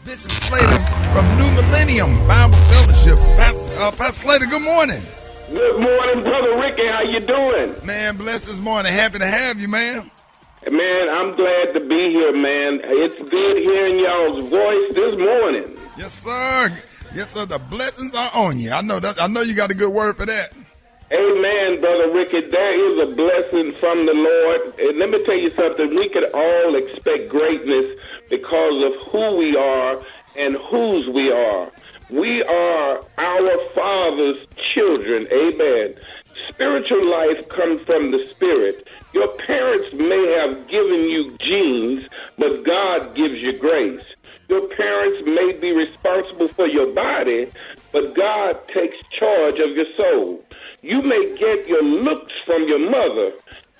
Bishop Slater from New Millennium Bible Fellowship. Pastor Slater, good morning. Good morning, Brother Rickey. How you doing? Man, bless this morning. Happy to have you, man. Man, I'm glad to be here, man. It's good hearing y'all's voice this morning. Yes, sir. Yes, sir. The blessings are on you. I know you got a good word for that. Amen, Brother Rickey. There is a blessing from the Lord. And let me tell you something. We could all expect greatness because of who we are and whose we are. We are our Father's children. Amen. Spiritual life comes from the Spirit. Your parents may have given you genes, but God gives you grace. Your parents may be responsible for your body, but God takes charge of your soul. You may get your looks from your mother,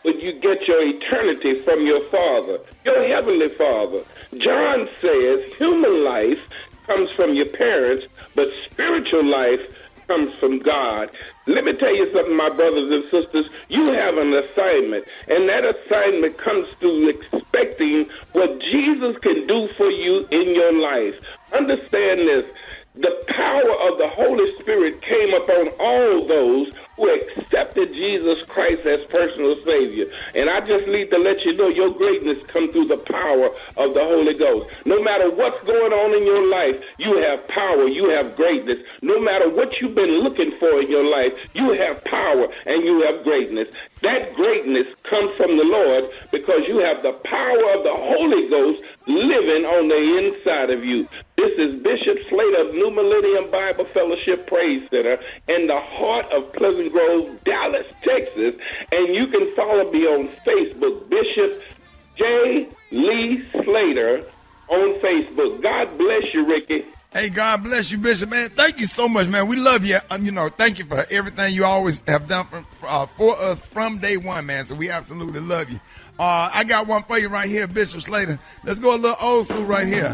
but you get your eternity from your Father, your Heavenly Father. John says human life comes from your parents, but spiritual life comes from God. Let me tell you something, my brothers and sisters. You have an assignment, and that assignment comes through expecting what Jesus can do for you in your life. Understand this. The power of the Holy Spirit came upon all those who accepted Jesus Christ as personal Savior. And I just need to let you know your greatness comes through the power of the Holy Ghost. No matter what's going on in your life, you have power, you have greatness. No matter what you've been looking for in your life, you have power and you have greatness. That greatness comes from the Lord because you have the power of the Holy Ghost living on the inside of you. This is Bishop Slater of New Millennium Bible Fellowship Praise Center in the heart of Pleasant Grove, Dallas, Texas. And you can follow me on Facebook, Bishop J. Lee Slater on Facebook. God bless you, Rickey. Hey, God bless you, Bishop, man. Thank you so much, man. We love you. Thank you for everything you always have done for us from day one, man. So we absolutely love you. I got one for you right here, Bishop Slater. Let's go a little old school right here.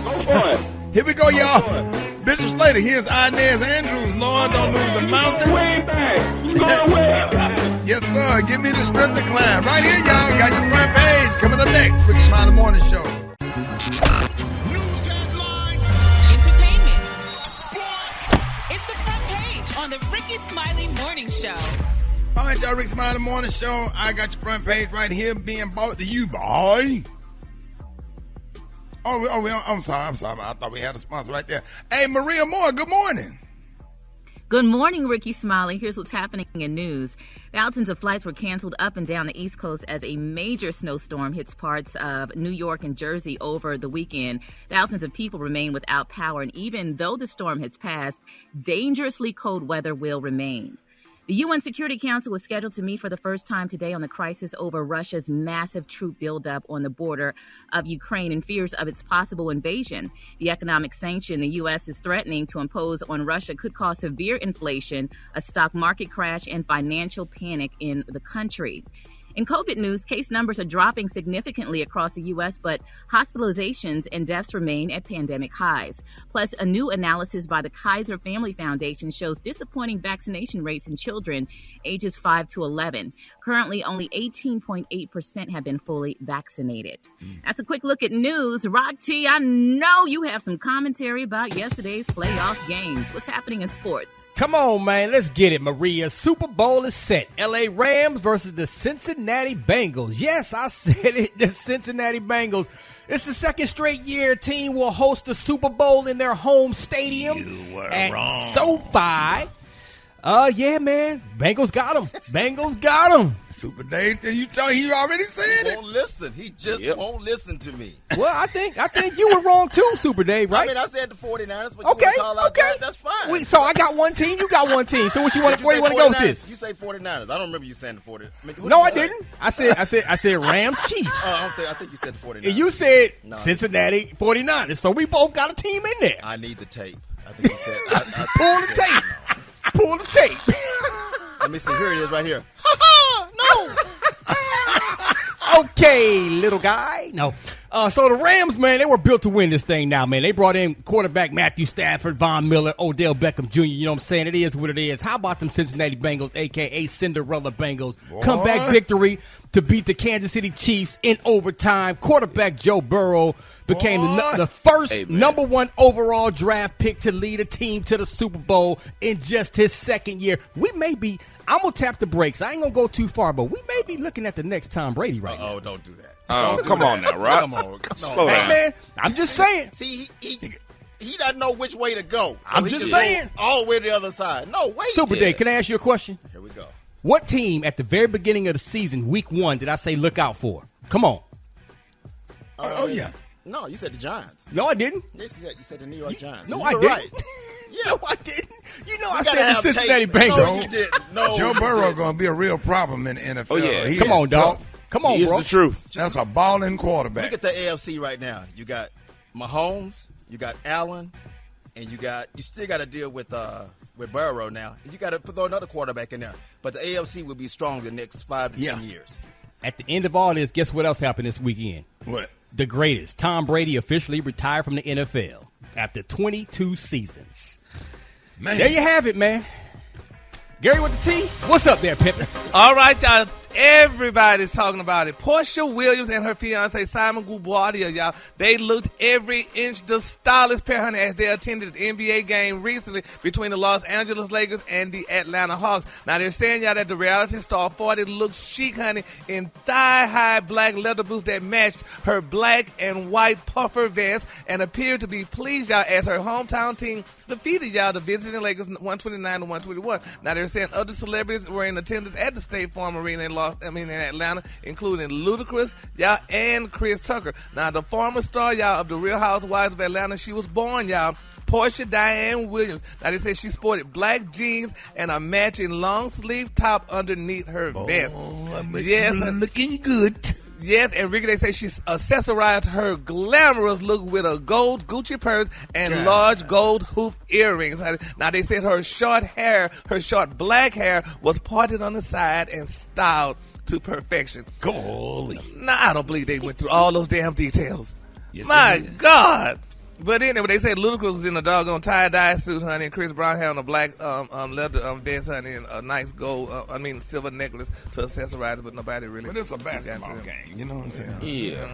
Go for it. Here we go, y'all. Bishop Slater, here's Inez Andrews. Lord, don't lose the mountain. Way back. You going way back. Yes, sir. Give me the strength to climb. Right here, y'all. Got your front page. Coming up next with the Smiley Morning Show. News headlines. Entertainment. Sports. It's the front page on the Rickey Smiley Morning Show. All right, y'all. Rickey Smiley Morning Show. I got your front page right here being brought to you by... I'm sorry. I thought we had a sponsor right there. Hey, Maria Moore, good morning. Good morning, Rickey Smiley. Here's what's happening in news. Thousands of flights were canceled up and down the East Coast as a major snowstorm hits parts of New York and Jersey over the weekend. Thousands of people remain without power, and even though the storm has passed, dangerously cold weather will remain. The UN Security Council was scheduled to meet for the first time today on the crisis over Russia's massive troop buildup on the border of Ukraine and fears of its possible invasion. The economic sanction the U.S. is threatening to impose on Russia could cause severe inflation, a stock market crash, and financial panic in the country. In COVID news, case numbers are dropping significantly across the U.S., but hospitalizations and deaths remain at pandemic highs. Plus, a new analysis by the Kaiser Family Foundation shows disappointing vaccination rates in children ages 5 to 11. Currently, only 18.8% have been fully vaccinated. That's a quick look at news. Rock T, I know you have some commentary about yesterday's playoff games. What's happening in sports? Come on, man. Let's get it, Maria. Super Bowl is set. L.A. Rams versus the Cincinnati Bengals. Yes, I said it. The Cincinnati Bengals. It's the second straight year a team will host the Super Bowl in their home stadium. You were at wrong. SoFi. Yeah, man. Bengals got him. Bengals got him. Super Dave, he already said He it. won't listen. He just won't listen to me. Well, I think you were wrong too, Super Dave, right? I mean, I said the 49ers, but Okay, you want to call out okay. that, that's fine. So I got one team, you got one team. So where you want to go with 49ers? this? You say 49ers. I don't remember you saying the 49ers. I mean, No, I didn't. I said Rams, Chiefs. I think you said the 49ers. And you said No. Cincinnati 49ers. So we both got a team in there. I need the tape. I think you said. Pull the tape. Pull the tape. Let me see. Here it is right here. Okay, little guy. No. So the Rams, man, they were built to win this thing now, man. They brought in quarterback Matthew Stafford, Von Miller, Odell Beckham Jr., you know what I'm saying? It is what it is. How about them Cincinnati Bengals, a.k.a. Cinderella Bengals? Comeback victory to beat the Kansas City Chiefs in overtime. Quarterback Joe Burrow became the first number 1 overall draft pick to lead a team to the Super Bowl in just his second year. I'm going to tap the brakes. I ain't going to go too far, but we may be looking at the next Tom Brady right now. Oh, don't do that. Oh, come on now, Rob. Come on. Slow Hey, down. man, I'm just saying. See, he doesn't know which way to go. So I'm he just go saying. all the way to the other side. No, wait. Super there. Day, can I ask you a question? Here we go. What team at the very beginning of the season, week 1, did I say look out for? Come on. Oh, yeah. No, you said the Giants. No, I didn't. Yes, you said the New York Giants. No, You I were didn't. right. Yeah. No, I didn't. You know I gotta said the have Cincinnati tape. Bengals. No, you didn't. No, Joe you Burrow didn't. going to be a real problem in the NFL. Oh, yeah. He Come is on, dog. tough. Come on, He is bro. the truth. That's a balling quarterback. Look at the AFC right now. You got Mahomes, you got Allen, and you still got to deal with Burrow now. You got to throw another quarterback in there. But the AFC will be strong the next 5 to 10 years. At the end of all this, guess what else happened this weekend? What? The greatest. Tom Brady officially retired from the NFL after 22 seasons. Man. There you have it, man. Gary with the T. What's up there, Pimpin'? All right, y'all. Everybody's talking about it. Portia Williams and her fiance Simon Gubardia, y'all. They looked every inch the stylish pair, honey, as they attended the NBA game recently between the Los Angeles Lakers and the Atlanta Hawks. Now they're saying, y'all, that the reality star 40 looked chic, honey, in thigh-high black leather boots that matched her black and white puffer vest and appeared to be pleased, y'all, as her hometown team defeated, y'all, the visiting Lakers 129 to 121. Now they're saying other celebrities were in attendance at the State Farm Arena in Atlanta, including Ludacris, y'all, and Chris Tucker. Now, the former star, y'all, of the Real Housewives of Atlanta, she was born, y'all, Portia Diane Williams. Now, they said she sported black jeans and a matching long-sleeve top underneath her vest. Yes, looking good. Yes, and Ricky, they say she accessorized her glamorous look with a gold Gucci purse and large gold hoop earrings. Now, they said her short black hair was parted on the side and styled to perfection. Golly. Now, I don't believe they went through all those damn details. Yes, My God. But anyway, they said Ludacris was in a doggone tie-dye suit, honey, and Chris Brown had on a black leather vest, honey, and a nice gold, silver necklace to accessorize it, but nobody really. But it's a basketball game, you know what I'm saying? Yeah.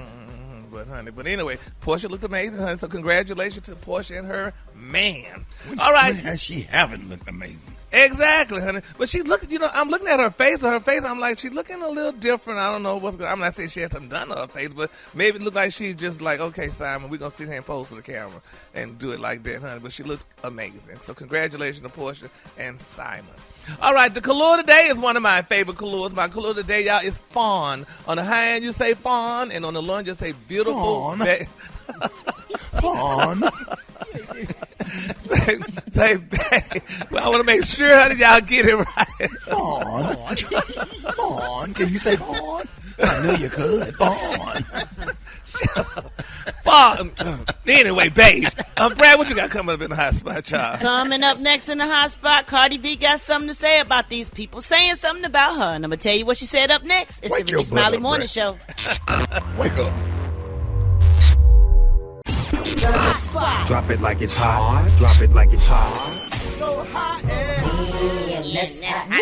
But anyway, Portia looked amazing, honey, so congratulations to Portia and her man. When All right. When has she haven't looked amazing? Exactly, honey. But she looked, I'm looking at her face. I'm like, she's looking a little different. I don't know what's going on. I'm not saying she has something done to her face, but maybe it looked like she just like, okay, Simon, we're going to sit here and pose for the camera and do it like that, honey. But she looked amazing. So congratulations to Portia and Simon. All right, the color today is one of my favorite colors. My color today, y'all, is fawn. On the high end, you say fawn, and on the low end, you say beautiful. Fawn. Fawn. Well, I want to make sure, honey, y'all get it right. Fawn. Fawn. Can you say fawn? I knew you could. Fawn. Fawn. Anyway, babe. Brad, what you got coming up in the hot spot, child? Coming up next in the hot spot, Cardi B got something to say about these people saying something about her. And I'm going to tell you what she said up next. It's Wake the your Rickey Smiley butt up, Morning Brad. Show. Wake up. Drop it like it's hot. Drop it like it's hot.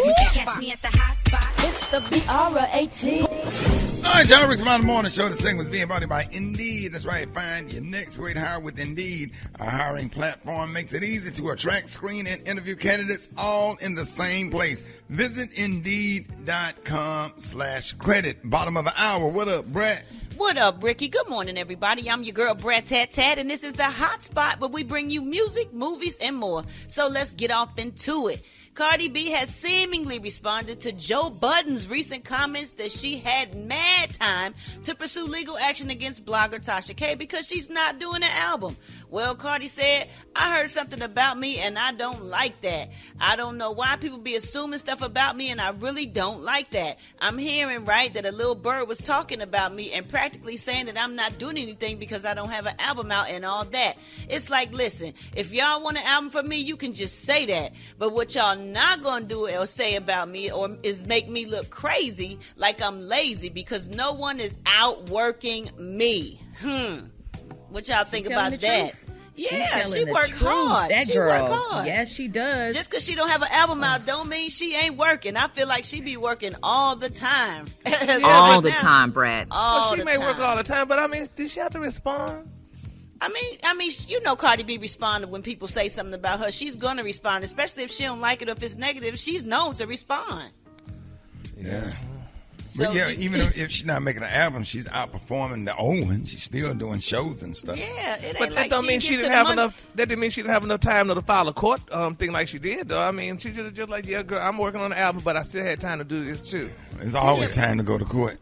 You can catch me at the hot spot. It's the BR18. All right, y'all. Rickey Smiley Morning Show. This thing was being brought to you by Indeed. That's right. Find your next great hire with Indeed. Our hiring platform makes it easy to attract, screen, and interview candidates all in the same place. Visit Indeed.com/credit. Bottom of the hour. What up, Brett? What up, Ricky? Good morning, everybody. I'm your girl, Brat Tat Tat, and this is the hot spot where we bring you music, movies, and more. So let's get off into it. Cardi B has seemingly responded to Joe Budden's recent comments that she had mad time to pursue legal action against blogger Tasha K because she's not doing an album. Well, Cardi said, I heard something about me and I don't like that. I don't know why people be assuming stuff about me and I really don't like that. I'm hearing, right, that a little bird was talking about me and practically saying that I'm not doing anything because I don't have an album out and all that. It's like, listen, if y'all want an album from me, you can just say that. But what y'all not gonna do or say about me or is make me look crazy like I'm lazy because no one is outworking me. What y'all think about that? Yeah, she work hard. She work hard. Yes, she does. Just because she don't have an album out don't mean she ain't working. I feel like she be working all the time. All the time, Brad. Well, she may work all the time, but I mean, did she have to respond? I mean, you know, Cardi B responded when people say something about her. She's gonna respond, especially if she don't like it or if it's negative. She's known to respond. Yeah. So but yeah, even if she's not making an album, she's outperforming the old one. She's still doing shows and stuff. Yeah, it ain't but like that don't mean she didn't have enough. That didn't mean she didn't have enough time to file a court thing like she did, though. I mean, she just like, yeah, girl, I'm working on an album, but I still had time to do this too. There's always time to go to court.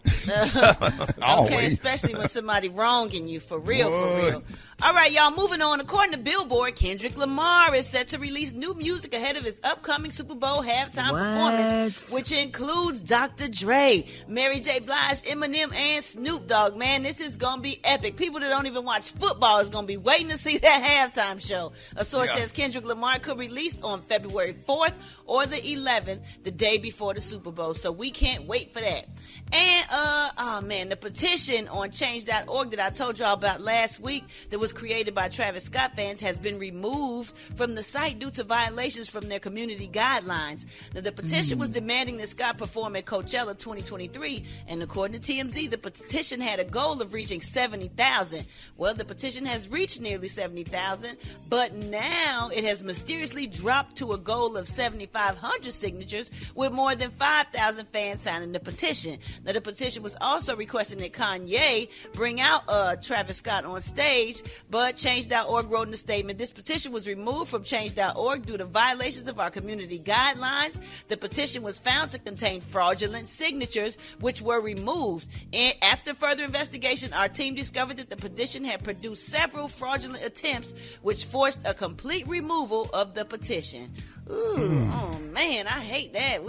Always. Okay, especially when somebody wronging you, for real, for real. All right, y'all, moving on. According to Billboard, Kendrick Lamar is set to release new music ahead of his upcoming Super Bowl halftime performance, which includes Dr. Dre, Mary J. Blige, Eminem, and Snoop Dogg. Man, this is going to be epic. People that don't even watch football is going to be waiting to see that halftime show. A source says Kendrick Lamar could release on February 4th or the 11th, the day before the Super Bowl. So we can't wait for that. And, the petition on change.org that I told y'all about last week that was created by Travis Scott fans has been removed from the site due to violations from their community guidelines. Now, the petition was demanding that Scott perform at Coachella 2023, and according to TMZ, the petition had a goal of reaching 70,000. Well, the petition has reached nearly 70,000, but now it has mysteriously dropped to a goal of 7,500 signatures, with more than 5,000 fans signing the petition. Now, the petition was also requesting that Kanye bring out Travis Scott on stage, but Change.org wrote in a statement, this petition was removed from Change.org due to violations of our community guidelines. The petition was found to contain fraudulent signatures, which were removed. And after further investigation, our team discovered that the petition had produced several fraudulent attempts, which forced a complete removal of the petition. Ooh, oh man, I hate that.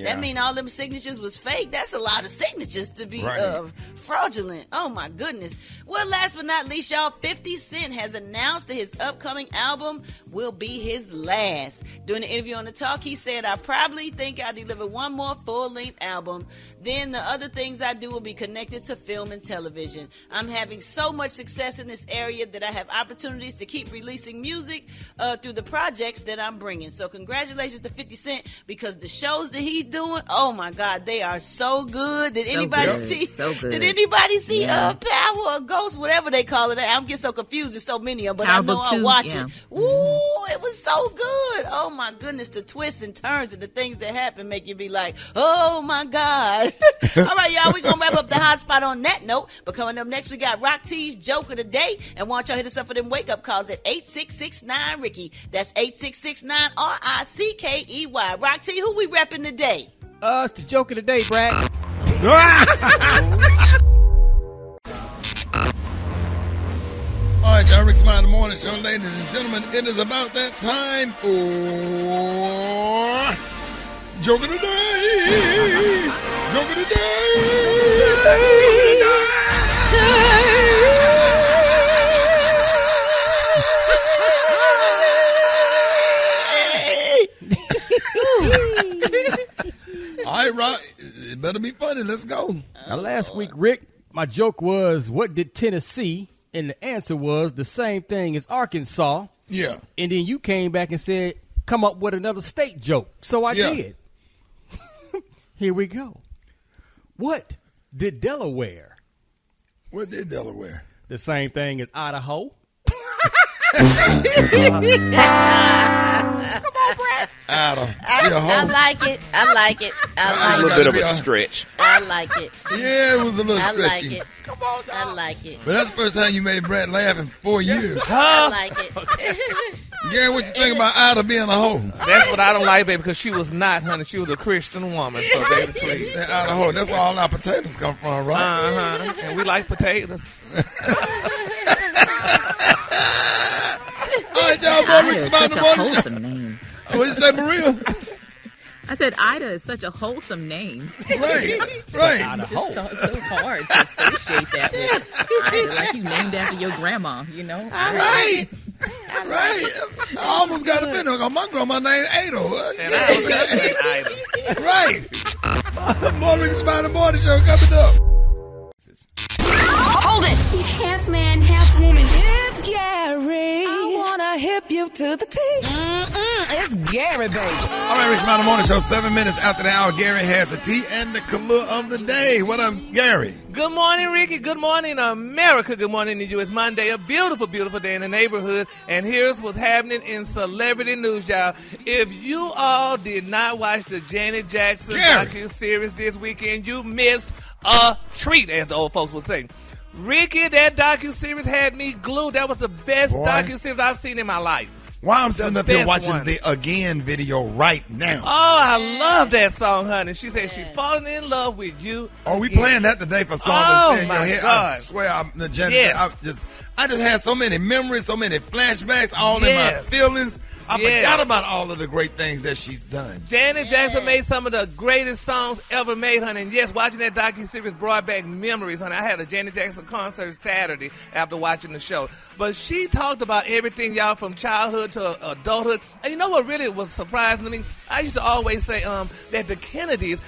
That mean all them signatures was fake. That's a lot of signatures to be fraudulent. Oh my goodness. Well, last but not least, y'all, 50 Cent has announced that his upcoming album will be his last. During the interview on The Talk, he said, I probably think I'll deliver one more full-length album. Then the other things I do will be connected to film and television. I'm having so much success in this area that I have opportunities to keep releasing music through the projects that I'm bringing. So congratulations to 50 Cent, because the shows that he's doing, oh my God, they are so good. Did anybody see? So good. Did anybody see Power or Ghost, whatever they call it? I'm getting so confused. There's so many of them, but I know I'll watch it. Ooh, it was so good. Oh my goodness, the twists and turns and the things that happen make you be like, oh my God. All right, y'all, we're gonna wrap up the hot spot on that note. But coming up next, we got Rock T's Joke of the Day, and why don't y'all hit us up for them wake up calls at 8669-RICKY. That's 8669-RICKEY. Rock T, who we repping today? It's the joke of the day, Brad. All right, y'all, Rickey Smiley, the morning show, ladies and gentlemen. It is about that time for Joke of the Day. Joke of the Day. All right, Rock, it better be funny. Let's go. Now, last week, Rick, my joke was, what did Tennessee? And the answer was the same thing as Arkansas. Yeah. And then you came back and said, come up with another state joke. So I did. Here we go. What did Delaware? What did Delaware? The same thing as Idaho. Come on, Brad. I like it. I like it. A little bit of a stretch. I like it. Yeah, it was a little stretchy. I like it. Come on, dog. I like it. But that's the first time you made Brad laugh in 4 years. I like it. Gary, what you think about Ida being a hoe? That's what I don't like, baby, because she was not, honey. She was a Christian woman. So, baby, please. Ida hoe. That's where all our potatoes come from, right? And we like potatoes. Ida is such a wholesome name. What did you say, Maria? I said Ida is such a wholesome name. Right. It's so hard to associate that with Ida, like you named after your grandma, you know? Right. I almost got offended. My grandma named Ada. And I was named Ida. Right. More Rickey Smiley Morning Show coming up. Hold it! He's half man, half woman. It's Gary. I wanna hip you to the T. It's Gary, baby. All right, Rickey Smiley Morning Show, 7 minutes after the hour. Gary has the tea and the color of the day. What up, Gary? Good morning, Ricky. Good morning, America. Good morning to you. It's Monday, a beautiful, beautiful day in the neighborhood. And here's what's happening in celebrity news, y'all. If you all did not watch the Janet Jackson docu-series this weekend, you missed a treat, as the old folks would say. Ricky, that docu-series had me glued. That was the best docu-series I've seen in my life. Why I'm sitting up here watching the Again video right now. Oh, I love that song, honey. She said she's falling in love with you. Oh, we playing that today for songs. Oh, my God. I swear, I just had so many memories, so many flashbacks, all in my feelings. I forgot about all of the great things that she's done. Janet Jackson made some of the greatest songs ever made, honey. And yes, watching that docu-series brought back memories, honey. I had a Janet Jackson concert Saturday after watching the show. But she talked about everything, y'all, from childhood to adulthood. And you know what really was surprising to me? I used to always say that the Kennedys,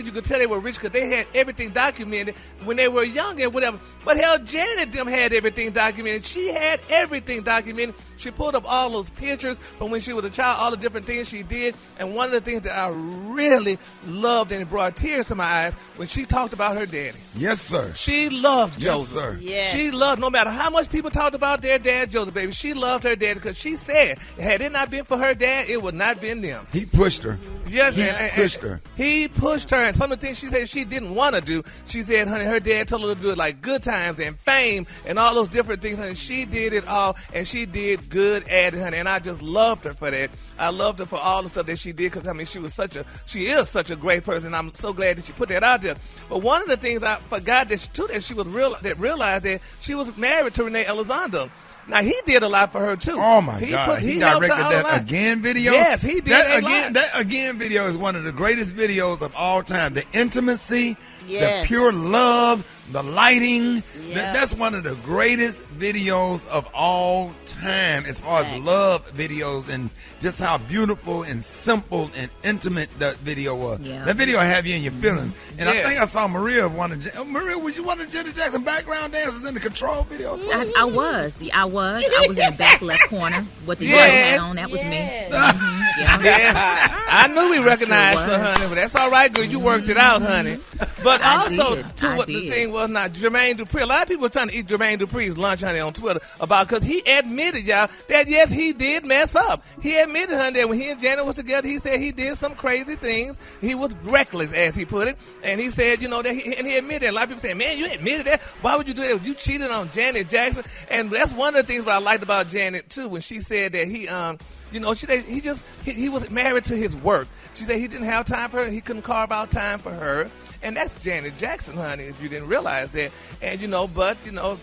you could tell they were rich because they had everything documented when they were young and whatever. But hell, Janet them had everything documented. She had everything documented. She pulled up all those pictures from when she was a child, all the different things she did. And one of the things that I really loved and it brought tears to my eyes when she talked about her daddy. Yes, sir. She loved Joseph. Yes, sir. Yes. She loved, no matter how much people talked about their dad, Joseph, baby, she loved her dad because she said, had it not been for her dad, it would not been them. He pushed her. Yes, he pushed her. He pushed her, and some of the things she said she didn't want to do, she said, honey, her dad told her to do it like Good Times and Fame and all those different things, and she did it all, and she did good at it, honey, and I just loved her for that. I loved her for all the stuff that she did because, I mean, she is such a great person. I'm so glad that she put that out there. But one of the things I forgot that she was realized that she was married to Renee Elizondo. Now, he did a lot for her, too. Oh, my God. He directed that Again video? Yes, he did That Again video is one of the greatest videos of all time. The intimacy, the pure love, the lighting. That's one of the greatest videos of all time as far as love videos and just how beautiful and simple and intimate that video was. Yeah. That video have you in your feelings. And I think I saw Maria, was you one of Janet Jackson background dancers in the Control video? I was in the back left corner with the yellow hat on. That was me. I knew we recognized her, honey, but that's all right, girl. You worked it out, honey. But the thing was not Jermaine Dupri. A lot of people were trying to eat Jermaine Dupri's lunch, honey, on Twitter because he admitted, y'all, that yes, he did mess up. He admitted, honey, that when he and Janet was together, he said he did some crazy things. He was reckless, as he put it, and he said, you know, that he admitted. A lot of people say, man, you admitted that. Why would you do that? You cheated on Janet Jackson, and that's one of the things that I liked about Janet too, when she said that he she said he was married to his work. She said he didn't have time for her. He couldn't carve out time for her. And that's Janet Jackson, honey, if you didn't realize that. And,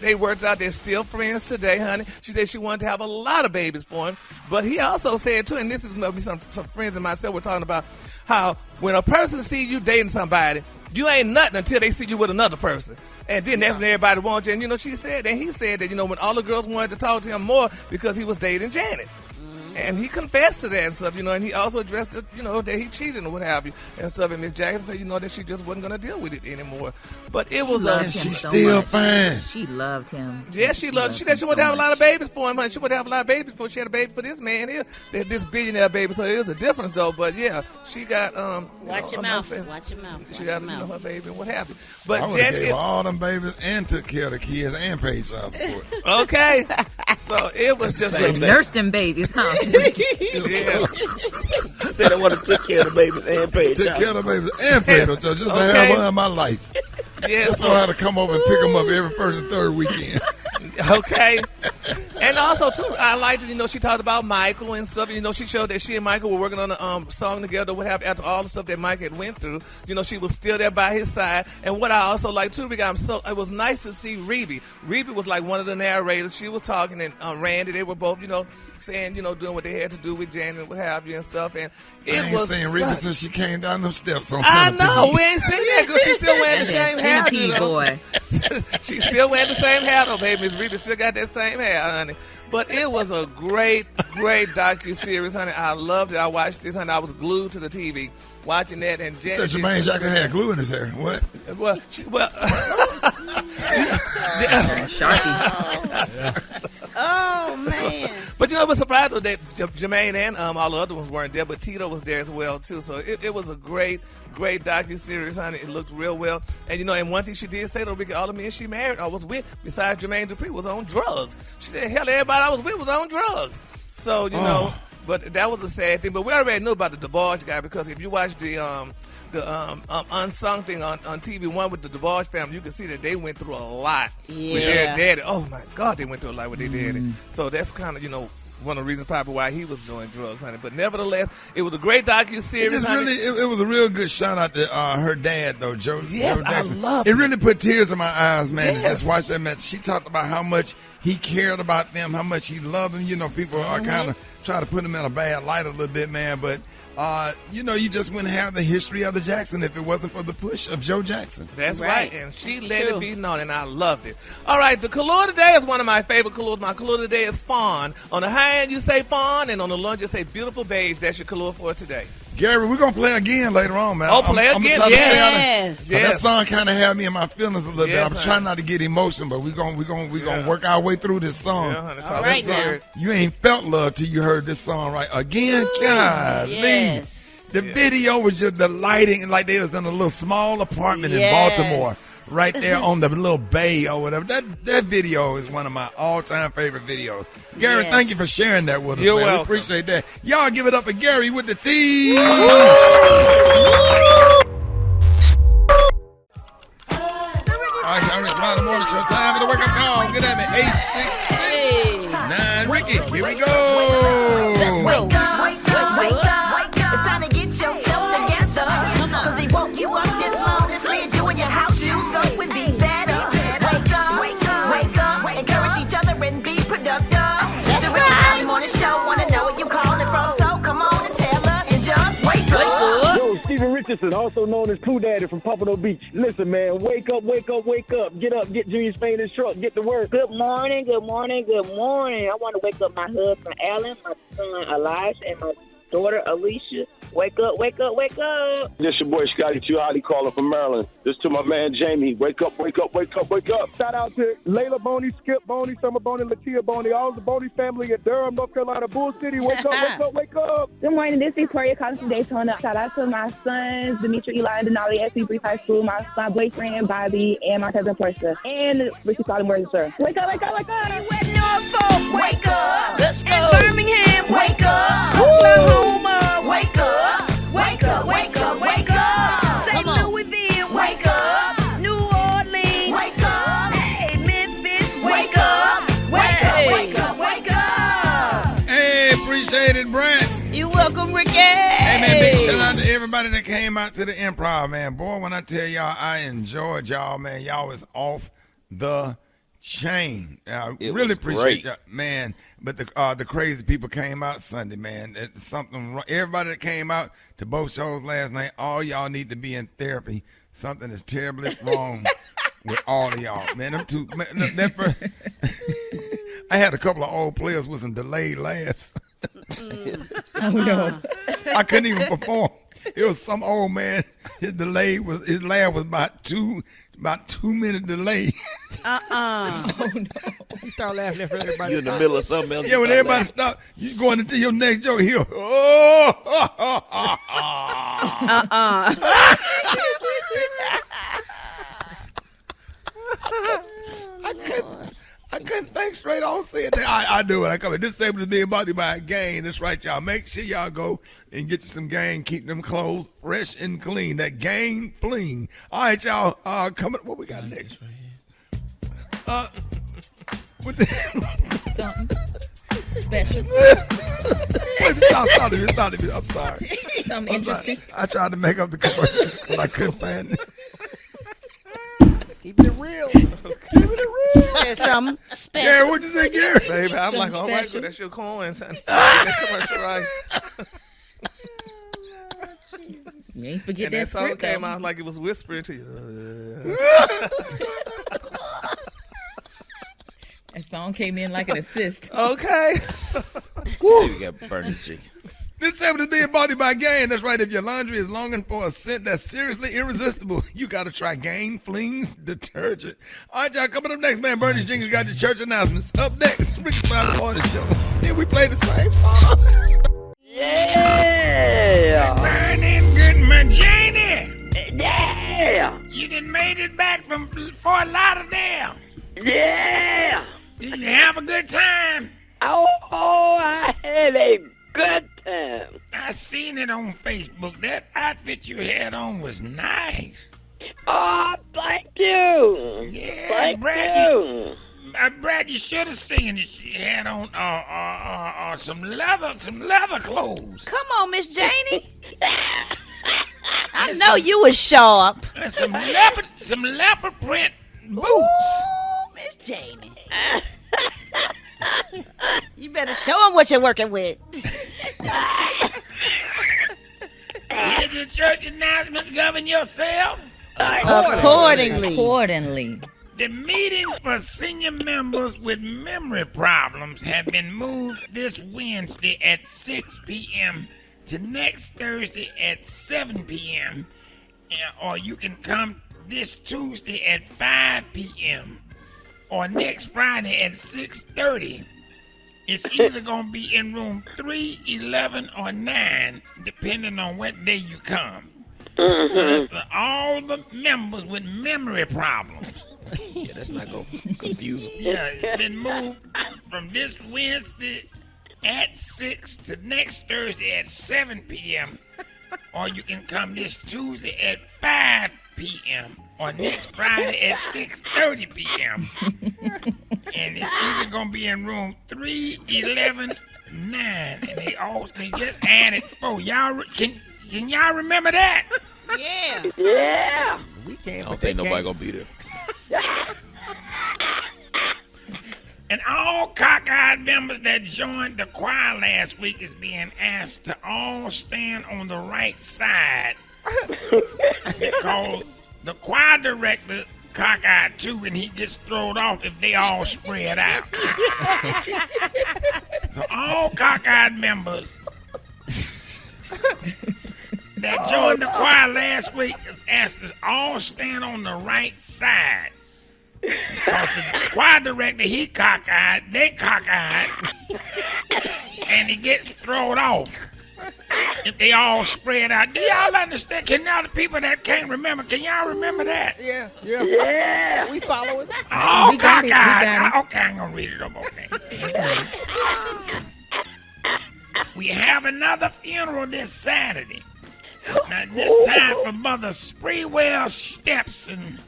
they worked out. They're still friends today, honey. She said she wanted to have a lot of babies for him. But he also said, too, and this is maybe some friends and myself were talking about how when a person sees you dating somebody, you ain't nothing until they see you with another person. And then that's when everybody wants you. And, she said, and he said that, when all the girls wanted to talk to him more because he was dating Janet. And he confessed to that and stuff, and he also addressed it, that he cheated and what have you and stuff. And Miss Jackson said, that she just wasn't going to deal with it anymore. But it was she's still fine. She loved him. Yeah, she loved. She said she wanted to have a lot of babies for him. Honey. She wanted to have a lot of babies before she had a baby for this man here, this billionaire baby. So there's a difference though. But yeah, she got watch your mouth. Watch your mouth. She got her baby and what have you. But I would have gave all them babies and took care of the kids and paid child support. Okay, so it was just nursed them babies, huh? Yeah. Said I want to take care of the babies and pay. Took care of the babies and pay them. Just to have one in my life. Yeah, so I had to come over and pick them up every first and third weekend. Okay. And also, too, I liked it, she talked about Michael and stuff. She showed that she and Michael were working on a song together, what have after all the stuff that Mike had went through. She was still there by his side. And what I also liked, too, it was nice to see Rebe. Rebe was like one of the narrators. She was talking, and Randy, they were both, saying, doing what they had to do with Janet and what have you and stuff. And I ain't seen Rebe since she came down them steps on I know, we ain't seen that because she still wearing the same hair. Boy. She still wearing the same hair, though, baby. Miss Rebe still got that same hair, honey. But it was a great, great docuseries, honey. I loved it. I watched this, honey. I was glued to the TV watching that. And Janet, so Jermaine Jackson had glue in his hair. What? Well, Sharpie. Oh, man. But it was surprised that Jermaine and all the other ones weren't there, but Tito was there as well, too. So it was a great, great docuseries, honey. It looked real well. And, and one thing she did say, though, Ricky, all the men she married or was with, besides Jermaine Dupri, was on drugs. She said, hell, everybody I was with was on drugs. So, but that was a sad thing. But we already knew about the DeBarge guy because if you watch the unsung thing on TV One with the DeBarge family, you can see that they went through a lot with their daddy. Oh my God, they went through a lot with their daddy. So that's kind of one of the reasons probably why he was doing drugs, honey. But nevertheless, it was a great docuseries. It was a real good shout out to her dad though, Joe. Yes, Joe Jackson. I loved it. It really put tears in my eyes, man. Yes. To just watch that match. She talked about how much he cared about them, how much he loved them. People are kind of try to put him in a bad light a little bit, man. But you just wouldn't have the history of the Jackson if it wasn't for the push of Joe Jackson. That's right. And she let it be known, and I loved it. All right, the color today is one of my favorite colors. My color today is fawn. On the high end, you say fawn, and on the low end, you say beautiful beige. That's your color for today. Gary, we're going to play again later on, man. Oh, play again? Yes. That song kind of had me in my feelings a little bit. I'm honey. trying not to get emotional, but we're gonna work our way through this song. Yeah, honey, All right, now. You ain't felt love till you heard this song right again. God, Yes. the video was just the lighting, like they was in a little small apartment in Baltimore, right there on the little bay or whatever. That video is one of my all-time favorite videos. Gary, thank you for sharing that with us, You're man. welcome. We appreciate that. Y'all give it up for Gary with the T. All right, y'all, it's around the morning show. Time for the wake-up call. Get at me. 866-9 Ricky. Here we go. Wake up, wake up, wake up. It's time to get yourself together. Cause he woke you up this morning, slid you in your house shoes, so it would be better. Wake up, wake up, wake up. Encourage each other and be productive. The Rickey Smiley Morning Show, wanna know where you calling from, so come on and tell us and just wake up. Yo, Stephen Richardson, also known as Pooh Daddy from Pompano Beach. Listen, man, wake up, wake up, wake up. Get up, get Junior Spain in his truck, get to work. Good morning, good morning, good morning. I want to wake up my husband, Alan, my son, Elijah, and my daughter, Alicia. Wake up, wake up, wake up. This your boy Scotty Too Hottie calling from Maryland. This to my man Jamie. Wake up, wake up, wake up, wake up. Shout out to Layla Boney, Skip Boney, Summer Boney, Latia Boney, all the Boney family in Durham, North Carolina, Bull City. Wake up, wake up, wake up. Good morning, this is Victoria calling from Daytona. Shout out to my sons, Dimitri, Eli, and Denali at Seabreeze High School, my boyfriend, Bobby, and my cousin, Portia, and Ricky Smiley Morning, sir. Wake up, wake up, wake up. In Norfolk, wake up. Let's go. In Birmingham, wake up. Oklahoma, wake up. Wake up, wake up, wake up. St. Louisville, wake up. New Orleans, wake up. Hey, Memphis, wake up. Wake up, wake up, wake up. Hey, appreciate it, Brent. You welcome, Ricky. Hey, man, big shout out to everybody that came out to the Improv, man. Boy, when I tell y'all, I enjoyed y'all, man. Y'all was off the chain. I really appreciate y'all, man. But the crazy people came out Sunday, man. It's something wrong. Everybody that came out to both shows last night, all y'all need to be in therapy. Something is terribly wrong with all of y'all, man. Them two, man, I had a couple of old players with some delayed laughs. Oh no! I couldn't even perform. It was some old man. His laugh was about 2 minute delay. Oh no! You start laughing at everybody. You're in the middle of something else. Yeah, when everybody stop, you going into your next joke here. Oh, I couldn't think straight on saying that. I do it. I come in. This segment is being brought to you by Gain. That's right, y'all. Make sure y'all go and get you some Gain. Keep them clothes fresh and clean. That Gain Fling. All right, y'all. Coming. What we got next? Something special. Stop it. I'm sorry. Something interesting. I tried to make up the commercial because I couldn't find it. Keep it real. There's something special. Gary, what'd you say, Gary? Baby, I'm like, all right, special. that's your coin, son. That commercial, right? You ain't forget And that that song script, came though. out like it was whispering to you. That song came in like an assist. Okay. You got burned this chicken. This segment is being brought to you by Gain. That's right. If your laundry is longing for a scent that's seriously irresistible, you got to try Gain Flings detergent. All right, y'all. Coming up next, man. Bernie Jenkins got your church announcements. Up next, Rickey Smiley Morning Show. Then we play the same song. Yeah. Burning good Virginia. Yeah. You done made it back from Fort Lauderdale. Yeah. Did you have a good time? Oh, I had a good time. I seen it on Facebook. That outfit you had on was nice. Oh, thank you. Yeah, Thank Brad, you. Brad, you should have seen it. She had on some leather clothes. Come on, Miss Janie. I know you was sharp. And some leopard print boots. Ooh, Miss Janie. You better show them what you're working with. Did your church announcements govern yourself? Accordingly. The meeting for senior members with memory problems have been moved this Wednesday at 6 p.m. to next Thursday at 7 p.m. Or you can come this Tuesday at 5 p.m. or next Friday at 6:30. It's either going to be in room 3, 11, or 9, depending on what day you come. That's for all the members with memory problems. Yeah, that's not going to confuse them. Yeah, it's been moved from this Wednesday at 6 to next Thursday at 7 p.m. Or you can come this Tuesday at 5 p.m. or next Friday at 6:30 p.m. And it's either going to be in room 3, 11, 9. And they just added 4. Y'all, can y'all remember that? Yeah. Yeah. We can't. I don't think nobody going to be there. And all cockeyed members that joined the choir last week is being asked to all stand on the right side because the choir director cockeyed too, and he gets thrown off if they all spread out. So all cockeyed members that joined the choir last week is asked to all stand on the right side. Because the choir director, he cockeyed, they cockeyed, and he gets thrown off if they all spread out. Do y'all understand? Can y'all, the people that can't remember, can y'all remember that? Yeah. Yeah. We follow it. All We got it, we cockeyed. got Okay, I'm going to read it up. Okay. We have another funeral this Saturday. Now, this time for Mother Sprewell's stepson.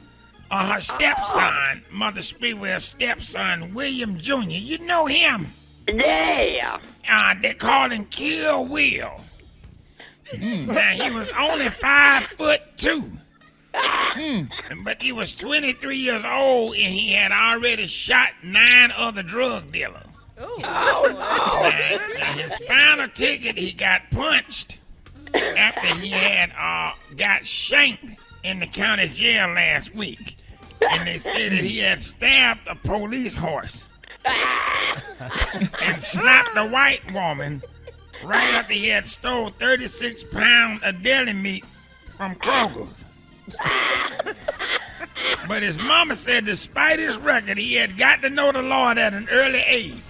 Her stepson, Mother Sprewell's stepson, William Jr. You know him. Yeah. They call him Kill Will. Now, he was only 5'2". But he was 23 years old, and he had already shot 9 other drug dealers. Now, his final ticket, he got punched after he had got shanked in the county jail last week. And they said that he had stabbed a police horse and slapped a white woman right after he had stole 36 pounds of deli meat from Kroger's. But his mama said despite his record, he had got to know the Lord at an early age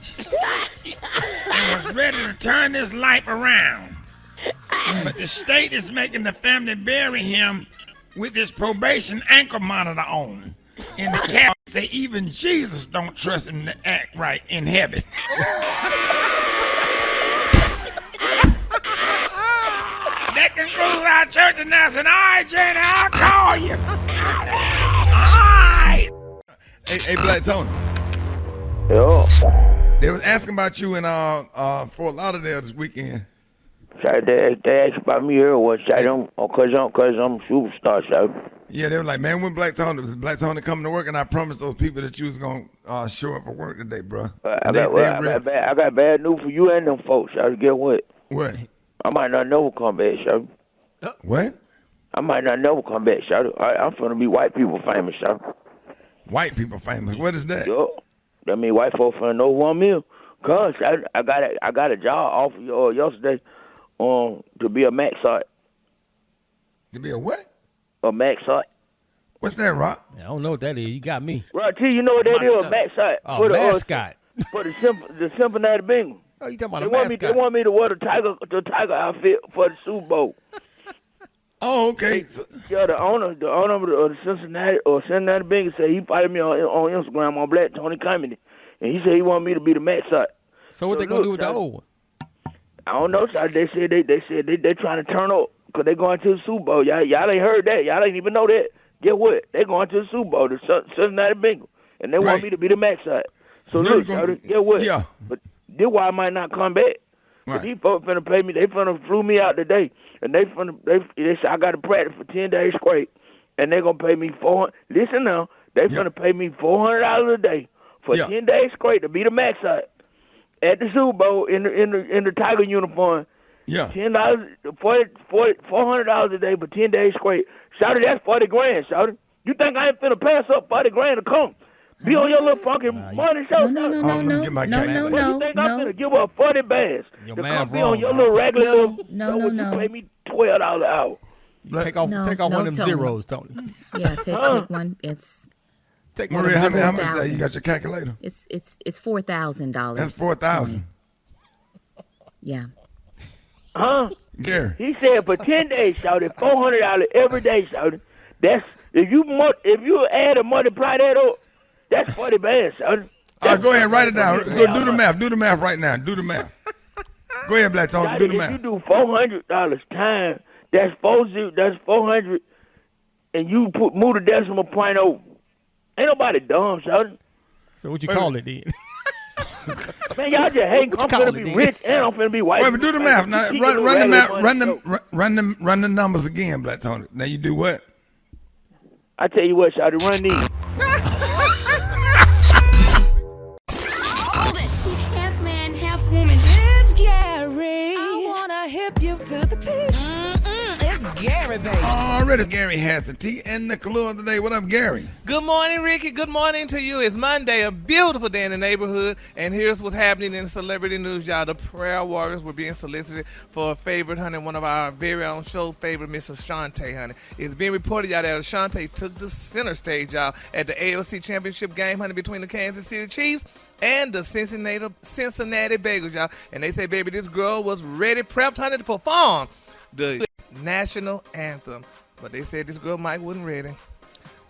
and was ready to turn his life around. But the state is making the family bury him with his probation ankle monitor on. In the cabin, say even Jesus don't trust him to act right in heaven. That concludes our church announcement. All right, Jenny, I'll call you. All right. Hey, Black Tony. Yeah. They was asking about you in Fort Lauderdale this weekend. They asked about me here, what, cause I'm a superstar, so. Yeah, they were like, man, when Black Tony coming to work, and I promised those people that you was gonna show up for work today, bro. I got bad news for you and them folks. So get what? What? I might not never come back, so. What? I might not never come back, so. I'm gonna be white people famous, so. White people famous? What is that? Yo, that mean white folks finna know who I'm in. Cause I got a job offer yesterday, to be a Maxite. To be a what? A Maxite. What's that, Rock? I don't know what that is. You got me. Right, T, you know what that is? A Maxite. Oh, mascot. For the Cincinnati Bengals. Oh, you talking about a mascot? They want me to wear the tiger outfit for the Super Bowl. Oh, okay. Yeah, the owner of the Cincinnati Bengals said he followed me on Instagram on Black Tony Comedy, and he said he wanted me to be the Maxite. So what they gonna do with the old one? I don't know. So they said they trying to turn up because they going to the Super Bowl. Y'all ain't heard that. Y'all ain't even know that. Get what? They going to the Super Bowl, the Cincinnati Bengals, and they want me to be the Maxite. So look, get what? Yeah. But this why I might not come back. Right. These folks finna pay me. They finna flew me out today, and they said I got to practice for 10 days straight, and they gonna pay me $400. Listen now, they finna pay me $400 a day for 10 days straight to be the Maxite at the Super Bowl in the Tiger uniform. Yeah. $10, $400 a day for 10 days straight. Shouty, that's $40,000. Shouty, you think I ain't finna pass up $40,000 to come? Be on your little funky money show? No. You think I'm finna give up 40 bands to come be on your little regular little show? You pay me $12 an hour. Take off one of them zeros, Tony. Yeah, take one. Take Maria, how much is that? You got your calculator? It's $4,000. That's $4,000. Yeah. Huh? Gary. He said for 10 days, shouted $400 every day, shouted. That's if you add and multiply that up, that's 40 bands, shouted. Go ahead, write it down. Go do the math. Do the math right now. Do the math. Go ahead, Black Tony. Do the math. If you do $400 times, that's 400, and you move the decimal point over. Ain't nobody dumb, shouted. So what you call it then? Man, y'all just hate. I'm finna be rich and I'm finna be white. Wait, but do the math. Now, run the math. Run the numbers again, Black Tony. Now you do what? I tell you what, shawty, run these. Hold it. He's half man, half woman. It's Gary. I wanna hip you to the T. It's Gary, baby. Already, Gary has the tea and the color today. What up, Gary? Good morning, Ricky. Good morning to you. It's Monday, a beautiful day in the neighborhood, and here's what's happening in celebrity news, y'all. The prayer warriors were being solicited for a favorite, honey, one of our very own show's favorite, Miss Ashanti, honey. It's being reported, y'all, that Ashanti took the center stage, y'all, at the AFC Championship game, honey, between the Kansas City Chiefs and the Cincinnati Bengals, y'all. And they say, baby, this girl was ready, prepped, honey, to perform the national anthem. But they said this girl mic wasn't ready.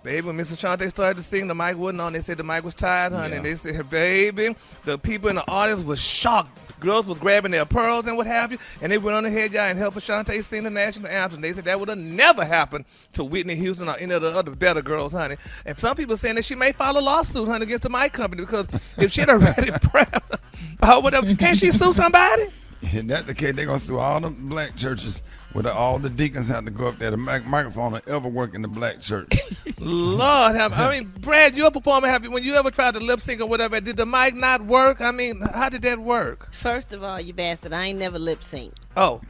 Baby, when Mr. Chante started to sing, the mic wasn't on. They said the mic was tired, honey. Yeah. And they said, baby, the people in the audience was shocked. Girls was grabbing their pearls and what have you. And they went on ahead, y'all, and helped Ashante sing the national anthem. They said that would have never happened to Whitney Houston or any of the other better girls, honey. And some people saying that she may file a lawsuit, honey, against the mic company because if she'd already prepped or whatever, can't she sue somebody? If that's the case, they're going to sue all the black churches where all the deacons have to go up there. The microphone will ever work in the black church. Lord, I mean, Brad, you're a performer. When you ever tried to lip sync or whatever, did the mic not work? I mean, how did that work? First of all, you bastard, I ain't never lip sync. Oh.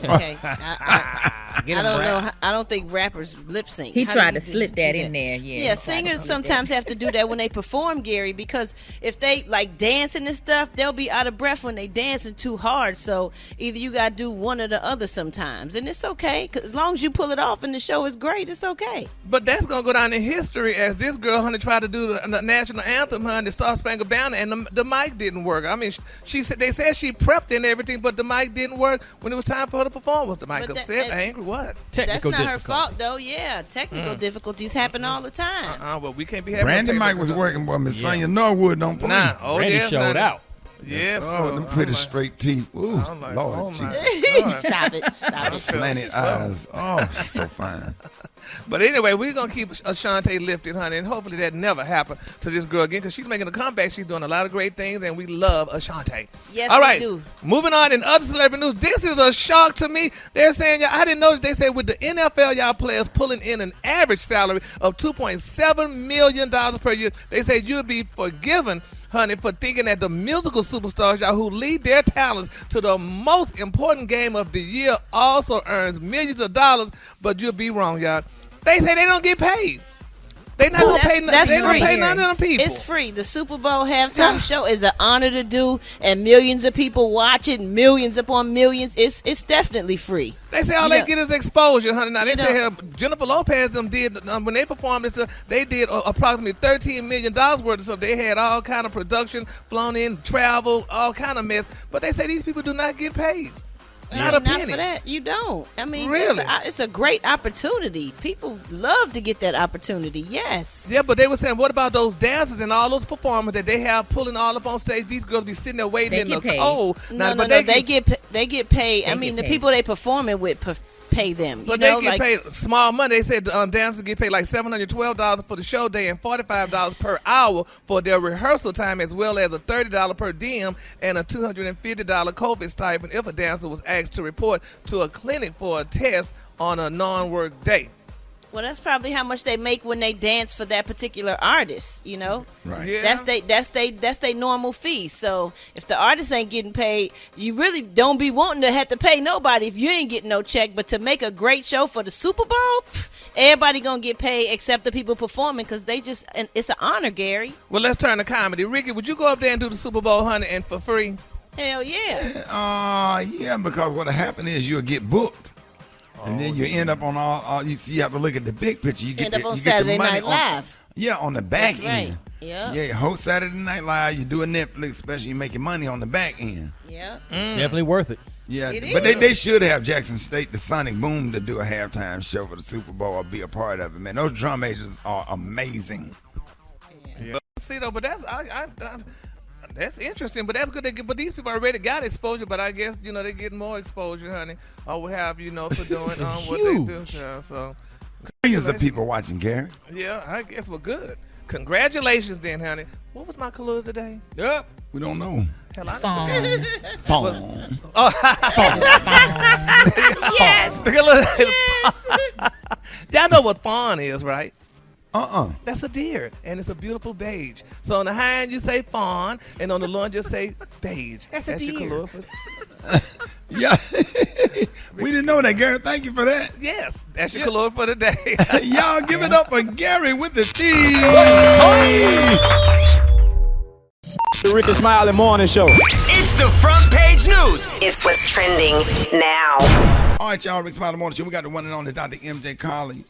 Okay. I don't know. I don't think rappers lip sync. He tried to slip that in there. Yeah, singers sometimes have to do that when they perform, Gary, because if they like dancing and stuff, they'll be out of breath when they dancing too hard. So either you gotta do one or the other sometimes, and it's okay. 'Cause as long as you pull it off and the show is great, it's okay. But that's gonna go down in history as this girl, honey, tried to do the national anthem, honey, the Star Spangled Banner, and the mic didn't work. I mean, they said she prepped and everything, but the mic didn't work when it was time for her to perform. Was the mic upset, angry, what? That's not her fault, though. Yeah, technical difficulties happen all the time. Well, we can't be having. Brandon mic was working, boy. Miss Sonya Norwood don't play. Nah, Randy showed out. Yes. Oh, them pretty straight teeth. Ooh, like, Lord Stop Jesus. it. Slanted eyes. Oh, she's so fine. But anyway, we're going to keep Ashanti lifted, honey, and hopefully that never happens to this girl again because she's making a comeback. She's doing a lot of great things, and we love Ashanti. Yes, all right, we do. Moving on in other celebrity news, this is a shock to me. They're saying, I didn't know, they said with the NFL, y'all players pulling in an average salary of $2.7 million per year, they said you'll be forgiven, honey, for thinking that the musical superstars, y'all, who lead their talents to the most important game of the year also earns millions of dollars, but you'll be wrong, y'all. They say they don't get paid. They not gonna pay. They don't pay none of them people. It's free. The Super Bowl halftime show is an honor to do, and millions of people watch it. Millions upon millions. It's definitely free. They say all they get is exposure, honey. Now they say Jennifer Lopez did when they performed this. They did approximately $13 million worth of stuff. They had all kind of production, flown in, travel, all kind of mess. But they say these people do not get paid. Not a penny. Not for that. You don't. I mean, really? It's a great opportunity. People love to get that opportunity. Yes. Yeah, but they were saying, what about those dancers and all those performers that they have pulling all up on stage? These girls be sitting there waiting in the cold. No, they get paid. I mean, the people they performing with pay them. But they get paid small money. They said dancers get paid like $712 for the show day and $45 per hour for their rehearsal time, as well as a $30 per diem and a $250 COVID stipend if a dancer was asked to report to a clinic for a test on a non-work day. Well, that's probably how much they make when they dance for that particular artist, you know? Right. Yeah. That's they normal fee. So if the artist ain't getting paid, you really don't be wanting to have to pay nobody if you ain't getting no check. But to make a great show for the Super Bowl, everybody gonna get paid except the people performing because it's an honor, Gary. Well, let's turn to comedy. Ricky, would you go up there and do the Super Bowl, honey, and for free? Hell yeah. Yeah, because what'll happen is you'll get booked. And then you end up on all you have to look at the big picture. You end up on Saturday Night Live. On the back That's end. Right. Yeah. Yeah, you host Saturday Night Live. You do a Netflix special. You're making money on the back end. Yeah. Definitely worth it. Yeah, It but is. they should have Jackson State, the Sonic Boom, to do a halftime show for the Super Bowl or be a part of it, man. Those drum majors are amazing. Yeah. See, though, but that's interesting, but that's good. But these people already got exposure, but I guess, they get more exposure, honey, or what have you, for doing what they do. So Millions of people watching, Gary. Yeah, I guess we're good. Congratulations then, honey. What was my color today? Yep. We don't know. Hell, I Phone. Yes. Y'all know what fawn is, right? That's a deer, and it's a beautiful beige. So on the hind you say fawn, and on the loin just say beige. That's a deer. Your color for Yeah. We didn't know that, Gary. Thank you for that. Yes, that's your color for the day. Y'all give it up for Gary with the T. The Rickey Smiley Morning Show. It's the front page news. It's what's trending now. All right, y'all, Rickey Smiley Morning Show. We got the one and only Dr. MJ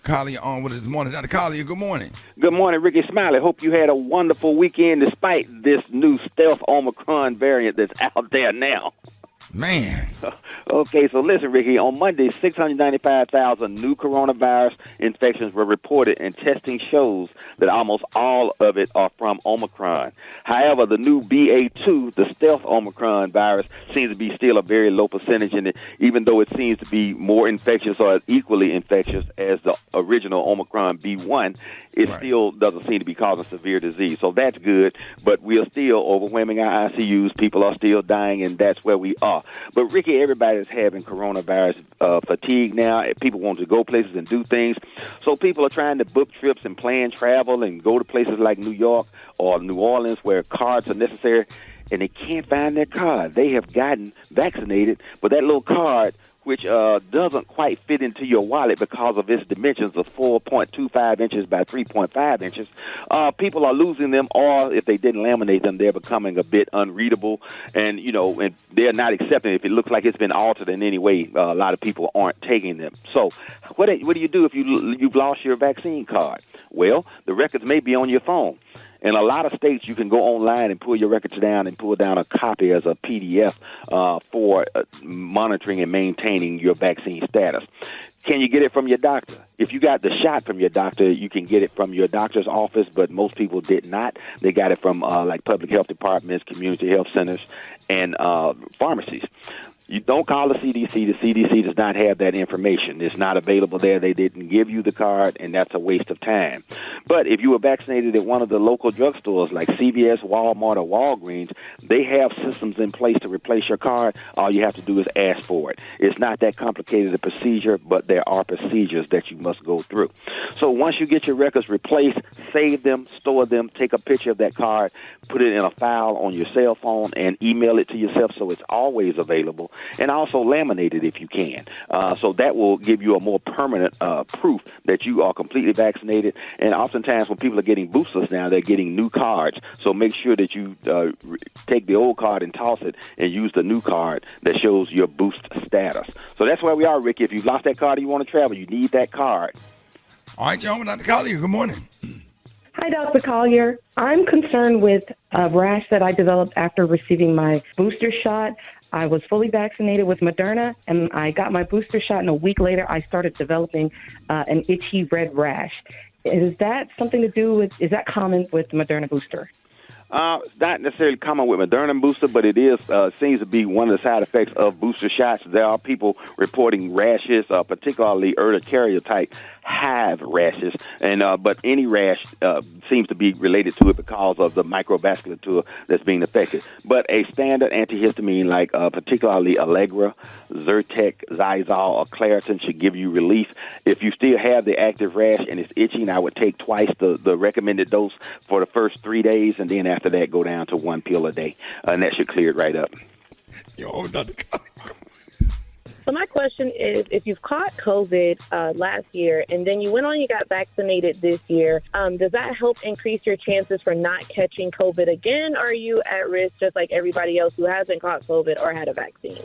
Collier on with us this morning. Dr. Collier, good morning. Good morning, Rickey Smiley. Hope you had a wonderful weekend despite this new stealth Omicron variant that's out there now. Man. Okay, so listen, Ricky. On Monday, 695,000 new coronavirus infections were reported, and testing shows that almost all of it are from Omicron. However, the new BA2, the stealth Omicron virus, seems to be still a very low percentage, and even though it seems to be more infectious or equally infectious as the original Omicron B1, it still doesn't seem to be causing severe disease. So that's good, but we are still overwhelming our ICUs. People are still dying, and that's where we are. But, Ricky, everybody's having coronavirus fatigue now. People want to go places and do things. So people are trying to book trips and plan travel and go to places like New York or New Orleans where cards are necessary, and they can't find their card. They have gotten vaccinated, but that little card, which doesn't quite fit into your wallet because of its dimensions of 4.25 inches by 3.5 inches. People are losing them, or if they didn't laminate them, they're becoming a bit unreadable, and and they're not accepting it. If it looks like it's been altered in any way, a lot of people aren't taking them. So what do you do if you've lost your vaccine card? Well, the records may be on your phone. In a lot of states, you can go online and pull your records down and pull down a copy as a PDF for monitoring and maintaining your vaccine status. Can you get it from your doctor? If you got the shot from your doctor, you can get it from your doctor's office, but most people did not. They got it from like public health departments, community health centers, and pharmacies. You don't call the CDC. The CDC does not have that information. It's not available there. They didn't give you the card, and that's a waste of time. But if you were vaccinated at one of the local drugstores like CVS, Walmart, or Walgreens, they have systems in place to replace your card. All you have to do is ask for it. It's not that complicated a procedure, but there are procedures that you must go through. So once you get your records replaced, save them, store them, take a picture of that card, put it in a file on your cell phone, and email it to yourself so it's always available. And also laminate it if you can. So that will give you a more permanent proof that you are completely vaccinated. And oftentimes when people are getting boosters now, they're getting new cards. So make sure that you take the old card and toss it and use the new card that shows your boost status. So that's where we are, Ricky. If you've lost that card and you want to travel, you need that card. All right, John, Dr. Collier, good morning. Hi, Dr. Collier. I'm concerned with a rash that I developed after receiving my booster shot. I was fully vaccinated with Moderna, and I got my booster shot, and a week later I started developing an itchy red rash. Is that something to do with, is that common with the Moderna booster? It's not necessarily common with Moderna booster, but it is seems to be one of the side effects of booster shots. There are people reporting rashes, particularly urticaria type hive rashes, and but any rash seems to be related to it because of the microvasculature that's being affected. But a standard antihistamine like particularly Allegra, Zyrtec, Zylol, or Claritin should give you relief. If you still have the active rash and it's itching, I would take twice the recommended dose for the first 3 days, and then after that go down to 1 pill a day, and that should clear it right up. So my question is, if you've caught COVID last year and then you went on and you got vaccinated this year, does that help increase your chances for not catching COVID again? Or are you at risk just like everybody else who hasn't caught COVID or had a vaccine?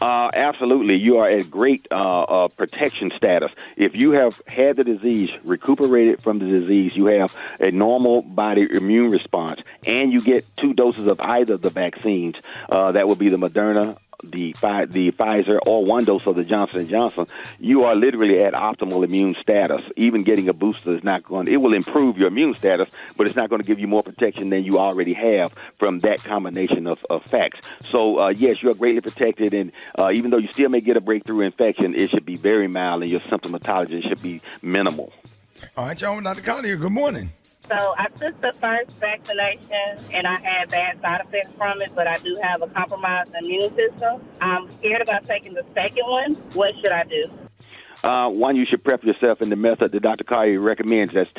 Absolutely. You are at great protection status. If you have had the disease, recuperated from the disease, you have a normal body immune response, and you get 2 doses of either of the vaccines, that would be the Moderna, the Pfizer, or 1 dose of the Johnson & Johnson, you are literally at optimal immune status. Even getting a booster is not going to, it will improve your immune status, but it's not going to give you more protection than you already have from that combination of facts. So, yes, you're greatly protected, and even though you still may get a breakthrough infection, it should be very mild, and your symptomatology should be minimal. All right, John, Dr. Collier, good morning. So I took the first vaccination, and I had bad side effects from it, but I do have a compromised immune system. I'm scared about taking the second one. What should I do? One, you should prep yourself in the method that Dr. Collier recommends. That's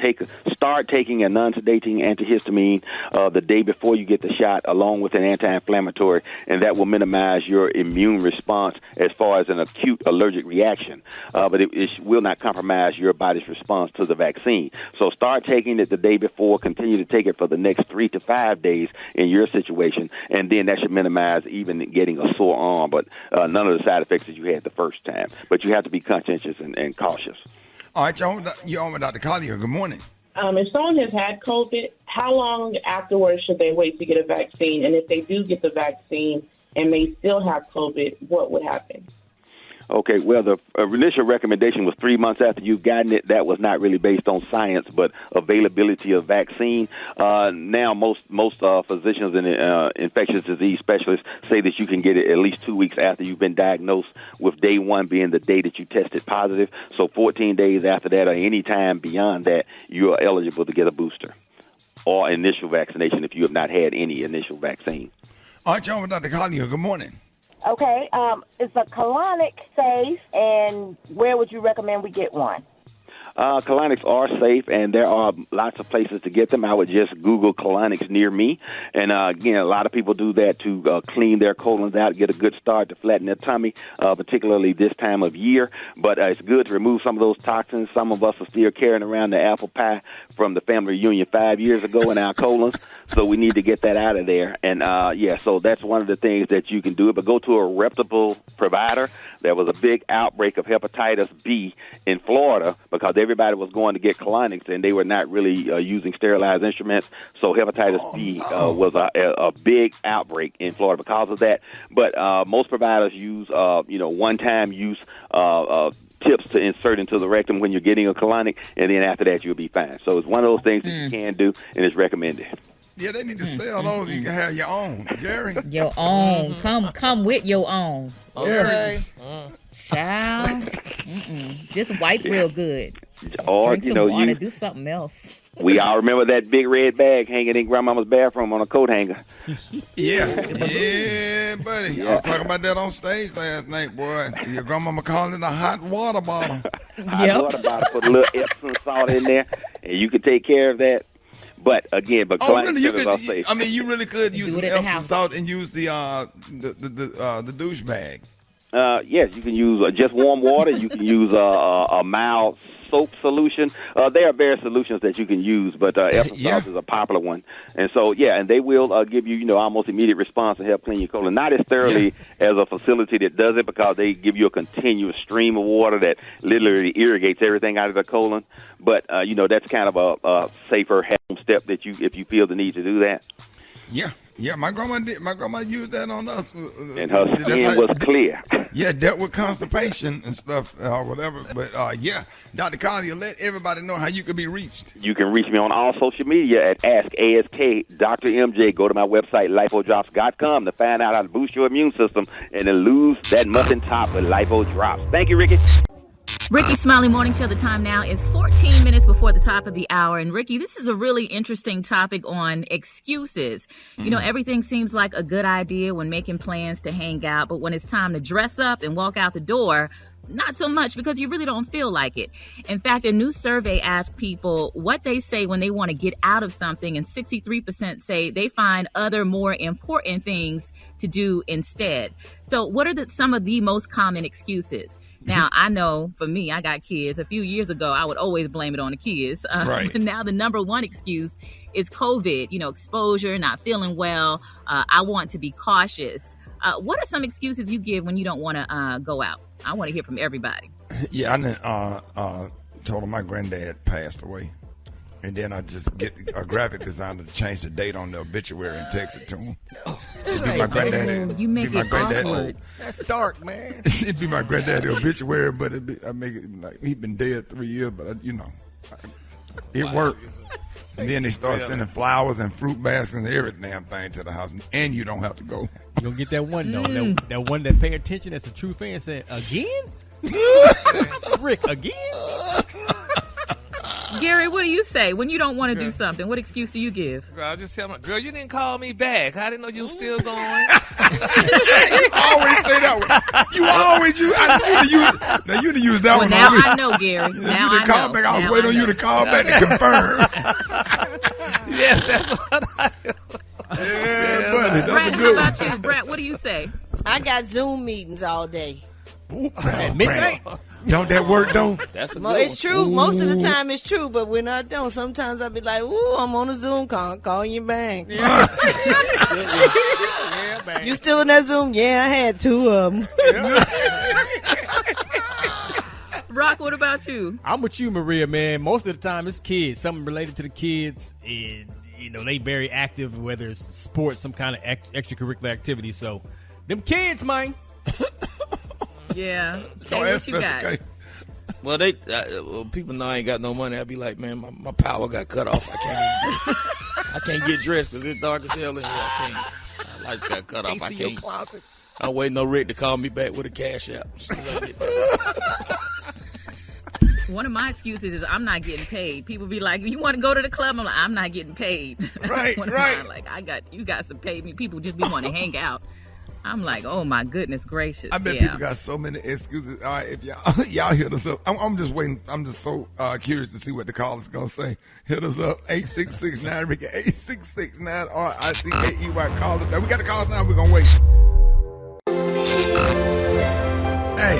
start taking a non-sedating antihistamine the day before you get the shot, along with an anti-inflammatory, and that will minimize your immune response as far as an acute allergic reaction. But it will not compromise your body's response to the vaccine. So start taking it the day before. Continue to take it for the next 3 to 5 days in your situation, and then that should minimize even getting a sore arm, but none of the side effects that you had the first time. But you have to be conscientious and cautious. All right, you're on with Dr. Collier. Good morning. If someone has had COVID, how long afterwards should they wait to get a vaccine? And if they do get the vaccine and may still have COVID, what would happen? Okay, well, the initial recommendation was 3 months after you've gotten it. That was not really based on science, but availability of vaccine. Now, most physicians and infectious disease specialists say that you can get it at least 2 weeks after you've been diagnosed, with day 1 being the day that you tested positive. So 14 days after that, or any time beyond that, you are eligible to get a booster or initial vaccination if you have not had any initial vaccine. All right, John, Dr. Collier, good morning. Okay, is a colonic safe, and where would you recommend we get one? Colonics are safe, and there are lots of places to get them. I would just Google colonics near me. And, again, a lot of people do that to clean their colons out, get a good start to flatten their tummy, particularly this time of year. But it's good to remove some of those toxins. Some of us are still carrying around the apple pie from the family reunion 5 years ago in our colons, so we need to get that out of there. And, so that's one of the things that you can do. But go to a reputable provider. There was a big outbreak of hepatitis B in Florida because everybody was going to get colonics, and they were not really using sterilized instruments. So hepatitis B was a big outbreak in Florida because of that. But most providers use, one-time use tips to insert into the rectum when you're getting a colonic, and then after that you'll be fine. So it's one of those things that you can do, and it's recommended. Yeah, they need to sell those. You can have your own, Gary. Your own. Come with your own. Okay. Child. Just wipe real good. Or, Drink you some know, water. Do something else. we all remember that big red bag hanging in Grandmama's bathroom on a coat hanger. Yeah, buddy. I was talking about that on stage last night, boy. Your grandmama calling it a hot water bottle. Hot water bottle, put a little Epsom salt in there, and you can take care of that. But again, Really? You as I say, could. You really could use Do some it at the Epsom house. salt and use the douche bag. yes, you can use just warm water. You can use a mild soap solution. There are various solutions that you can use, but Epsom salt is a popular one. And so, and they will give you, almost immediate response to help clean your colon. Not as thoroughly as a facility that does it, because they give you a continuous stream of water that literally irrigates everything out of the colon. But, that's kind of a safer home step that if you feel the need to do that. Yeah, my grandma did. My grandma used that on us, and her skin was clear. Yeah, dealt with constipation and stuff or whatever. But Dr. Collier, let everybody know how you can be reached. You can reach me on all social media at AskASK Dr. MJ. Go to my website lipodrops.com to find out how to boost your immune system and then lose that muffin top with Lipo Drops. Thank you, Ricky. Rickey Smiley Morning Show. The time now is 14 minutes before the top of the hour. And Ricky, this is a really interesting topic on excuses. Everything seems like a good idea when making plans to hang out, but when it's time to dress up and walk out the door, not so much, because you really don't feel like it. In fact, a new survey asked people what they say when they want to get out of something, and 63% say they find other more important things to do instead. So what are some of the most common excuses? Now, I know for me, I got kids. A few years ago, I would always blame it on the kids. Right. But now the number one excuse is COVID, exposure, not feeling well. I want to be cautious. What are some excuses you give when you don't want to go out? I want to hear from everybody. Yeah, I told him my granddad passed away. And then I just get a graphic designer to change the date on the obituary and text it to him. It'd be my granddaddy. You make it awkward. That's dark, man. It'd be my granddaddy obituary, but I make it like he'd been dead 3 years, but it worked. And then they start sending flowers and fruit baskets and every damn thing to the house, and you don't have to go. You gonna get that one though, that one that pay attention, that's a true fan, saying again, Rick, again. Gary, what do you say when you don't want to do something? What excuse do you give? Girl, just tell me, girl, you didn't call me back. I didn't know you were still going. You always say that one. You always use. Now you done use that one. Now I know, Gary. Now I know. Call back. I was waiting on you to call back to confirm. Yes, that's what I. Yeah, buddy, that's Brett, a good how one. about you, Brett? What do you say? I got Zoom meetings all day. At midnight. Don't that work though? That's a good Well, it's one. true. Most of the time it's true, but when I don't, sometimes I'll be like, ooh, I'm on a Zoom call. Call you back. Yeah, You still in that Zoom? Yeah, I had two of them. Rock, what about you? I'm with you, Maria, man. Most of the time it's kids, something related to the kids, and they very active, whether it's sports, some kind of extracurricular activity. So, them kids, man. Yeah. Kay, what you got? Well, people know I ain't got no money. I'll be like, man, my power got cut off. I can't get dressed because it's dark as hell in here. I can't. My lights got cut off. I can't. I'm waiting on Rick to call me back with a cash app. One of my excuses is I'm not getting paid. People be like, you want to go to the club? I'm like, I'm not getting paid. Right, One of mine, like, you got to pay me. People just be wanting to hang out. I'm like, oh my goodness gracious. I bet people got so many excuses. All right, if y'all hit us up. I'm just waiting. I'm just so curious to see what the caller's gonna say. Hit us up 8669 Ricky 8669 RICKEY. Call us. Now we got the calls now. We're gonna wait. Hey,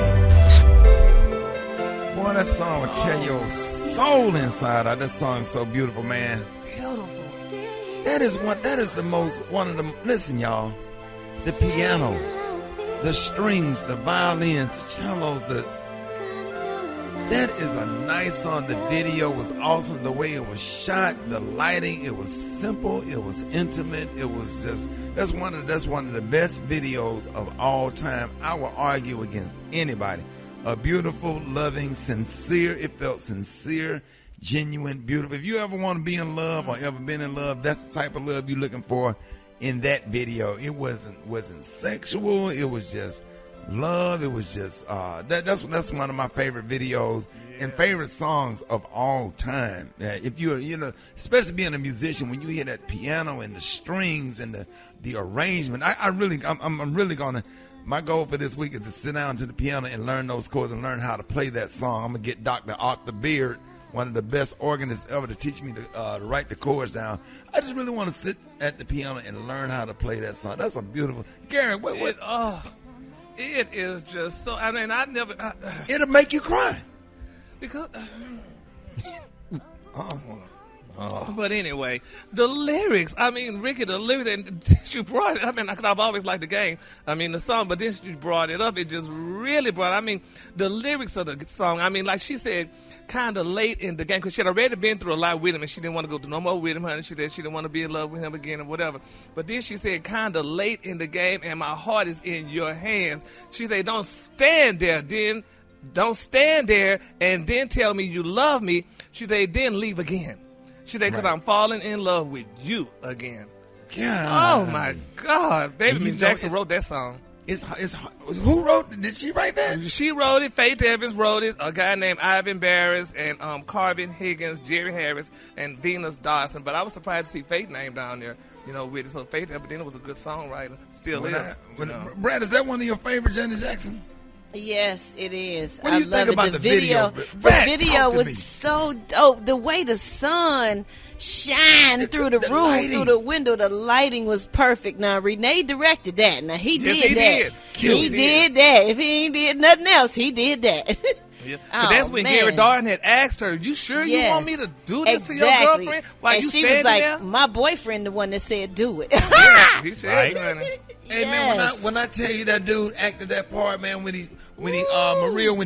boy, that song will tear your soul inside out. That song's so beautiful, man. Beautiful. That is the most one of them. Listen, y'all. The piano, the strings, the violins, the cellos, that is a nice song. The video was awesome. The way it was shot, the lighting, it was simple, it was intimate, it was just that's one of the best videos of all time. I will argue against anybody. A beautiful, loving, sincere, it felt sincere, genuine, beautiful. If you ever want to be in love or ever been in love, that's the type of love you're looking for in that video. It wasn't sexual. It was just love. It was just that's one of my favorite videos and favorite songs of all time. If you especially being a musician, when you hear that piano and the strings and the arrangement, I'm really gonna. My goal for this week is to sit down to the piano and learn those chords and learn how to play that song. I'm gonna get Dr. Arthur Beard, one of the best organists ever, to teach me to write the chords down. I just really want to sit at the piano and learn how to play that song. That's a beautiful. Gary, what? It is just so. I mean, it'll make you cry. Because. But anyway, the lyrics. I mean, Ricky, the lyrics, and since you brought it, I mean, because I've always liked the game. I mean, the song, but then you brought it up. It just really brought. I mean, the lyrics of the song. I mean, like she said, kind of late in the game, because she had already been through a lot with him, and she didn't want to go through no more with him, honey. She said she didn't want to be in love with him again or whatever. But then she said, kind of late in the game, and my heart is in your hands. She said, don't stand there, then. Don't stand there and then tell me you love me. She said, then leave again. She said, because I'm falling in love with you again. God. Oh, my God. Baby Miss Jackson wrote that song. Who wrote it? Did she write that? She wrote it. Faith Evans wrote it. A guy named Ivan Barris and Carvin Higgins, Jerry Harris, and Venus Dawson. But I was surprised to see Faith name down there, with it. So Faith evidently was a good songwriter. Still is. Brad, is that one of your favorite Janet Jackson? Yes, it is. What do you think about the video? The video was so dope. The way the sun shined through the room, through the window, the lighting was perfect. Now, Renee directed that. Now, he did that. He did that. If he ain't did nothing else, he did that. Yeah. So that's when Gary Darden had asked her, you sure you want me to do this to your girlfriend? While and you she was like, there? my boyfriend the one that said do it. He said, honey. Hey man, when I tell you that dude acted that part, man, when he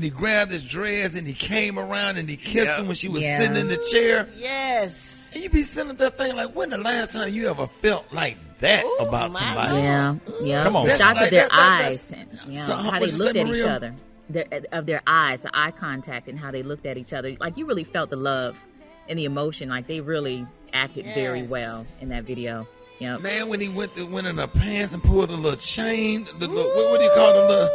grabbed his dress and he came around and he kissed her when she was sitting in the chair. Yes. And you be sitting there thinking like, when the last time you ever felt like that about somebody? Yeah. Come on. The shots of their eyes and so how they looked at each other. Their eyes, the eye contact and how they looked at each other. Like, you really felt the love and the emotion. Like, they really acted very well in that video. Yep. Man, when he went in the pants and pulled a little chain, what do you call the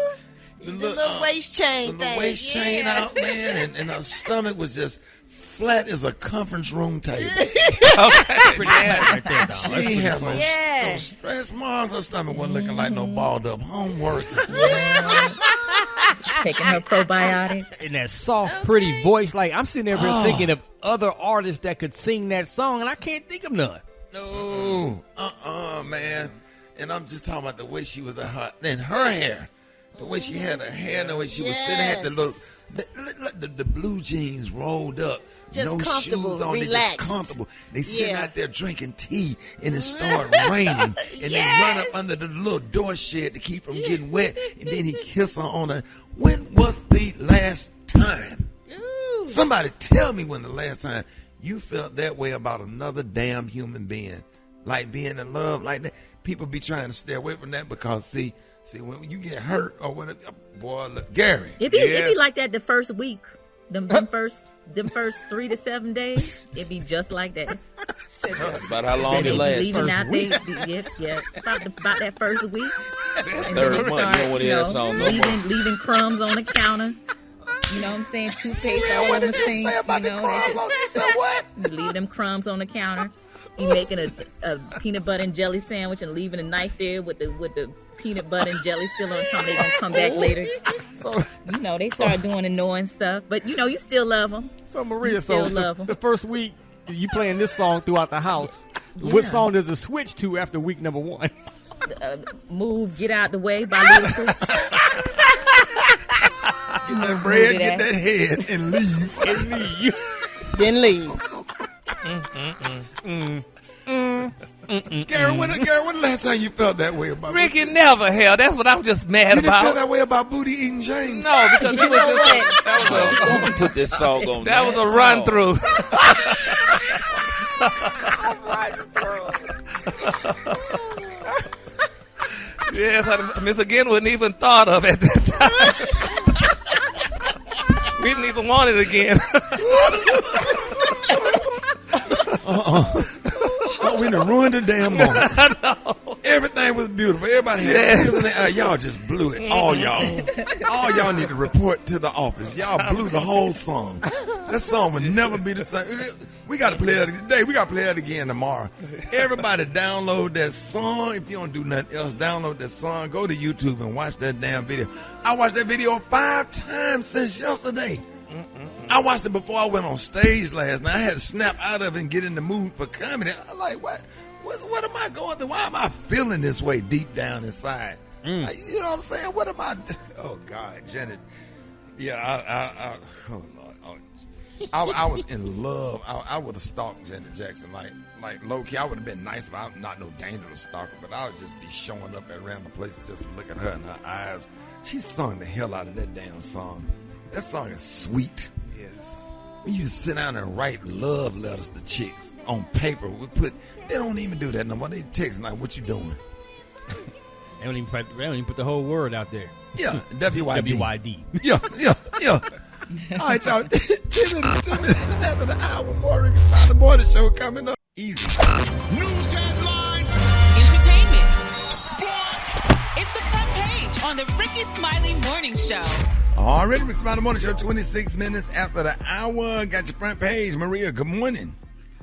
little waist chain the waist chain out, man, and her stomach was just flat as a conference room table. Pretty bad right there, dog. She had no stretch marks. Her stomach wasn't looking like no balled up homework. Taking her probiotics. In that soft, pretty voice. Like, I'm sitting there thinking of other artists that could sing that song, and I can't think of none. No, man. And I'm just talking about the way she was in her hair, the way she had her hair, the way she was sitting, had the blue jeans rolled up, just no comfortable, shoes on, relaxed. they just comfortable. They sitting out there drinking tea, and it started raining, and they run up under the little door shed to keep from getting wet, and then he kissed her on her. When was the last time? Ooh. Somebody tell me when the last time you felt that way about another damn human being, like being in love like that. People be trying to stay away from that because see when you get hurt or when boy, look, Gary. It be like that the first week, them first 3 to 7 days. It be just like that. That's about how long it lasts. Leaving out about that first week. Third month, you don't want to hear that song no more. Leaving crumbs on the counter. You know what I'm saying? Toothpaste all over the sink. You leave them crumbs on the counter. You making a peanut butter and jelly sandwich and leaving a knife there with the peanut butter and jelly still on top. They gonna come back later. So they start doing annoying stuff, but you still love them. So Maria, the first week you playing this song throughout the house. Yeah. What song does it switch to after week number 1? Move, Get Out the Way by Ludacris. Get that bread, get that head, and leave. Then leave. Gary, when the last time you felt that way about Ricky? Never, hell. That's what I'm just mad about. You about. felt that way about Booty Eating James? No, because you was just I'm gonna put this song on. That was a run through. Yes, Miss Again wasn't even thought of at that time. We didn't even want it again. We done ruined the damn moment. Everything was beautiful. Everybody had y'all just blew it. All y'all need to report to the office. Y'all blew the whole song. That song would never be the same. We got to play that today. We got to play that again tomorrow. Everybody download that song. If you don't do nothing else, download that song. Go to YouTube and watch that damn video. I watched that video 5 times since yesterday. I watched it before I went on stage last night. I had to snap out of it and get in the mood for comedy. I'm like, what am I going through? Why am I feeling this way deep down inside? Like, you know what I'm saying? What am I? Oh, God, Janet. Yeah, oh, Lord. I was in love. I would have stalked Janet Jackson. Like low-key, I would have been nice, but I'm not no dangerous stalker. But I would just be showing up at random places just to look at her in her eyes. She sung the hell out of that damn song. That song is sweet. Yes. When you sit down and write love letters to chicks on paper, they don't even do that no more. They text like, "What you doing?" They don't even put the whole word out there. Yeah, WYD. WYD. Yeah. All right, y'all. 10 minutes after the hour, more Rickey Smiley Morning Show coming up. Easy. News headlines, entertainment, sports. It's the front page on the Rickey Smiley Morning Show. Already, Rickey Smiley Morning Show, 26 minutes after the hour. Got your front page. Maria, good morning.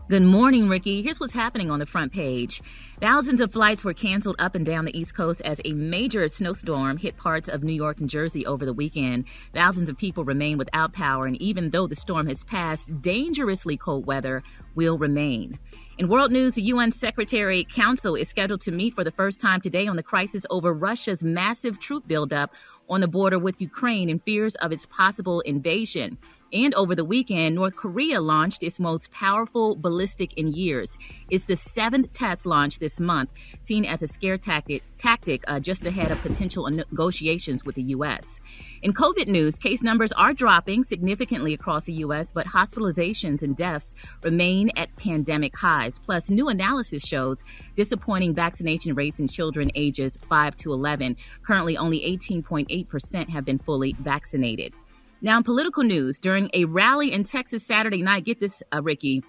Good morning, Ricky. Here's what's happening on the front page. Thousands of flights were canceled up and down the East Coast as a major snowstorm hit parts of New York and Jersey over the weekend. Thousands of people remain without power, and even though the storm has passed, dangerously cold weather will remain. In world news, the UN Secretary Council is scheduled to meet for the first time today on the crisis over Russia's massive troop buildup on the border with Ukraine and fears of its possible invasion. And over the weekend, North Korea launched its most powerful ballistic in years. It's the 7th test launch this month, seen as a scare tactic just ahead of potential negotiations with the U.S. In COVID news, case numbers are dropping significantly across the U.S., but hospitalizations and deaths remain at pandemic highs. Plus, new analysis shows disappointing vaccination rates in children ages 5 to 11. Currently, only 18.8% have been fully vaccinated. Now, in political news, during a rally in Texas Saturday night, get this, Ricky,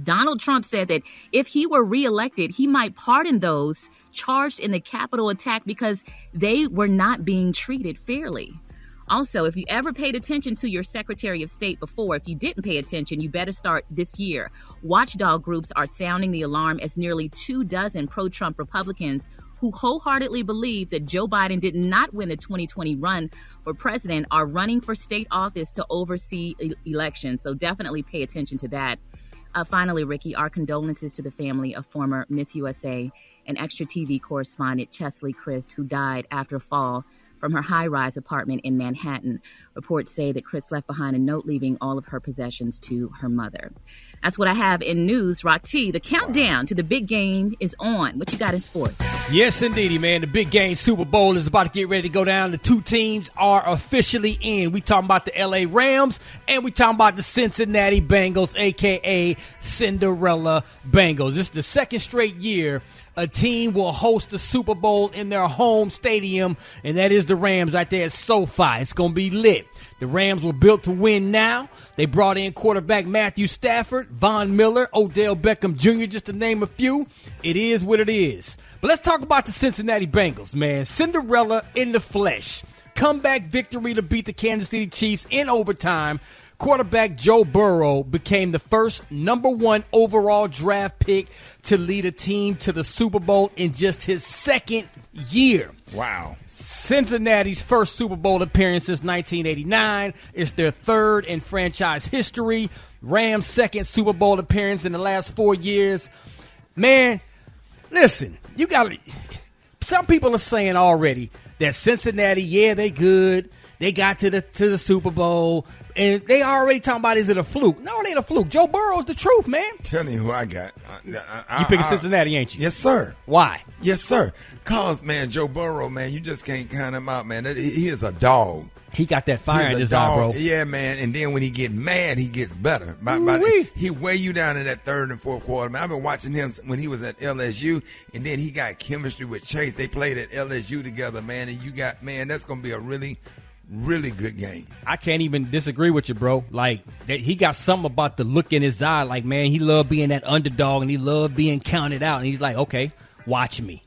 Donald Trump said that if he were reelected, he might pardon those charged in the Capitol attack because they were not being treated fairly. Also, if you ever paid attention to your Secretary of State before, if you didn't pay attention, you better start this year. Watchdog groups are sounding the alarm as nearly 24 pro-Trump Republicans who wholeheartedly believe that Joe Biden did not win the 2020 run for president are running for state office to oversee elections. So definitely pay attention to that. Finally, Ricky, our condolences to the family of former Miss USA and Extra TV correspondent Chesley Christ, who died after a fall from her high-rise apartment in Manhattan. Reports say that Chris left behind a note leaving all of her possessions to her mother. That's what I have in news. Rati, the countdown to the big game is on. What you got in sports? Yes, indeedy, man. The big game Super Bowl is about to get ready to go down. The two teams are officially in. We talking about the LA Rams and we talking about the Cincinnati Bengals, a.k.a. Cinderella Bengals. This is the second straight year a team will host the Super Bowl in their home stadium, and that is the Rams right there at SoFi. It's going to be lit. The Rams were built to win now. They brought in quarterback Matthew Stafford, Von Miller, Odell Beckham Jr., just to name a few. It is what it is. But let's talk about the Cincinnati Bengals, man. Cinderella in the flesh. Comeback victory to beat the Kansas City Chiefs in overtime. Quarterback Joe Burrow became the first number 1 overall draft pick to lead a team to the Super Bowl in just his second year. Wow. Cincinnati's first Super Bowl appearance since 1989. It's their third in franchise history. Rams' second Super Bowl appearance in the last 4 years. Man, listen, you got to. Some people are saying already that Cincinnati, yeah, they good. They got to the Super Bowl. And they already talking about, is it a fluke? No, it ain't a fluke. Joe Burrow's the truth, man. Telling you who I got. You picking Cincinnati, ain't you? Yes, sir. Why? Yes, sir. Cause, man, Joe Burrow, man, you just can't count him out, man. He is a dog. He got that fire in his eye, bro. Yeah, man. And then when he get mad, he gets better. He weigh you down in that third and fourth quarter, man. I've been watching him when he was at LSU, and then he got chemistry with Chase. They played at LSU together, man. And you got, man, that's going to be a really, really good game. I can't even disagree with you, bro. Like, he got something about the look in his eye. Like, man, he loved being that underdog, and he loved being counted out. And he's like, okay, watch me.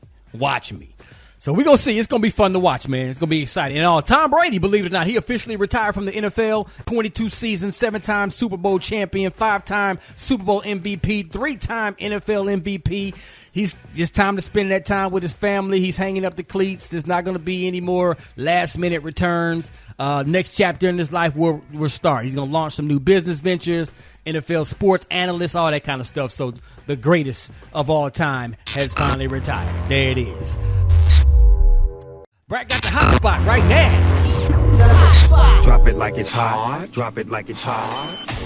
So we're going to see. It's going to be fun to watch, man. It's going to be exciting. And Tom Brady, believe it or not, he officially retired from the NFL. 22 seasons, 7-time Super Bowl champion, 5-time Super Bowl MVP, 3-time NFL MVP. It's time to spend that time with his family. He's hanging up the cleats. There's not going to be any more last-minute returns. Next chapter in his life will start. He's going to launch some new business ventures, NFL sports analyst, all that kind of stuff. So the greatest of all time has finally retired. There it is. Brad got the hot spot right now. The hot spot. Drop it like it's hot. Drop it like it's hot.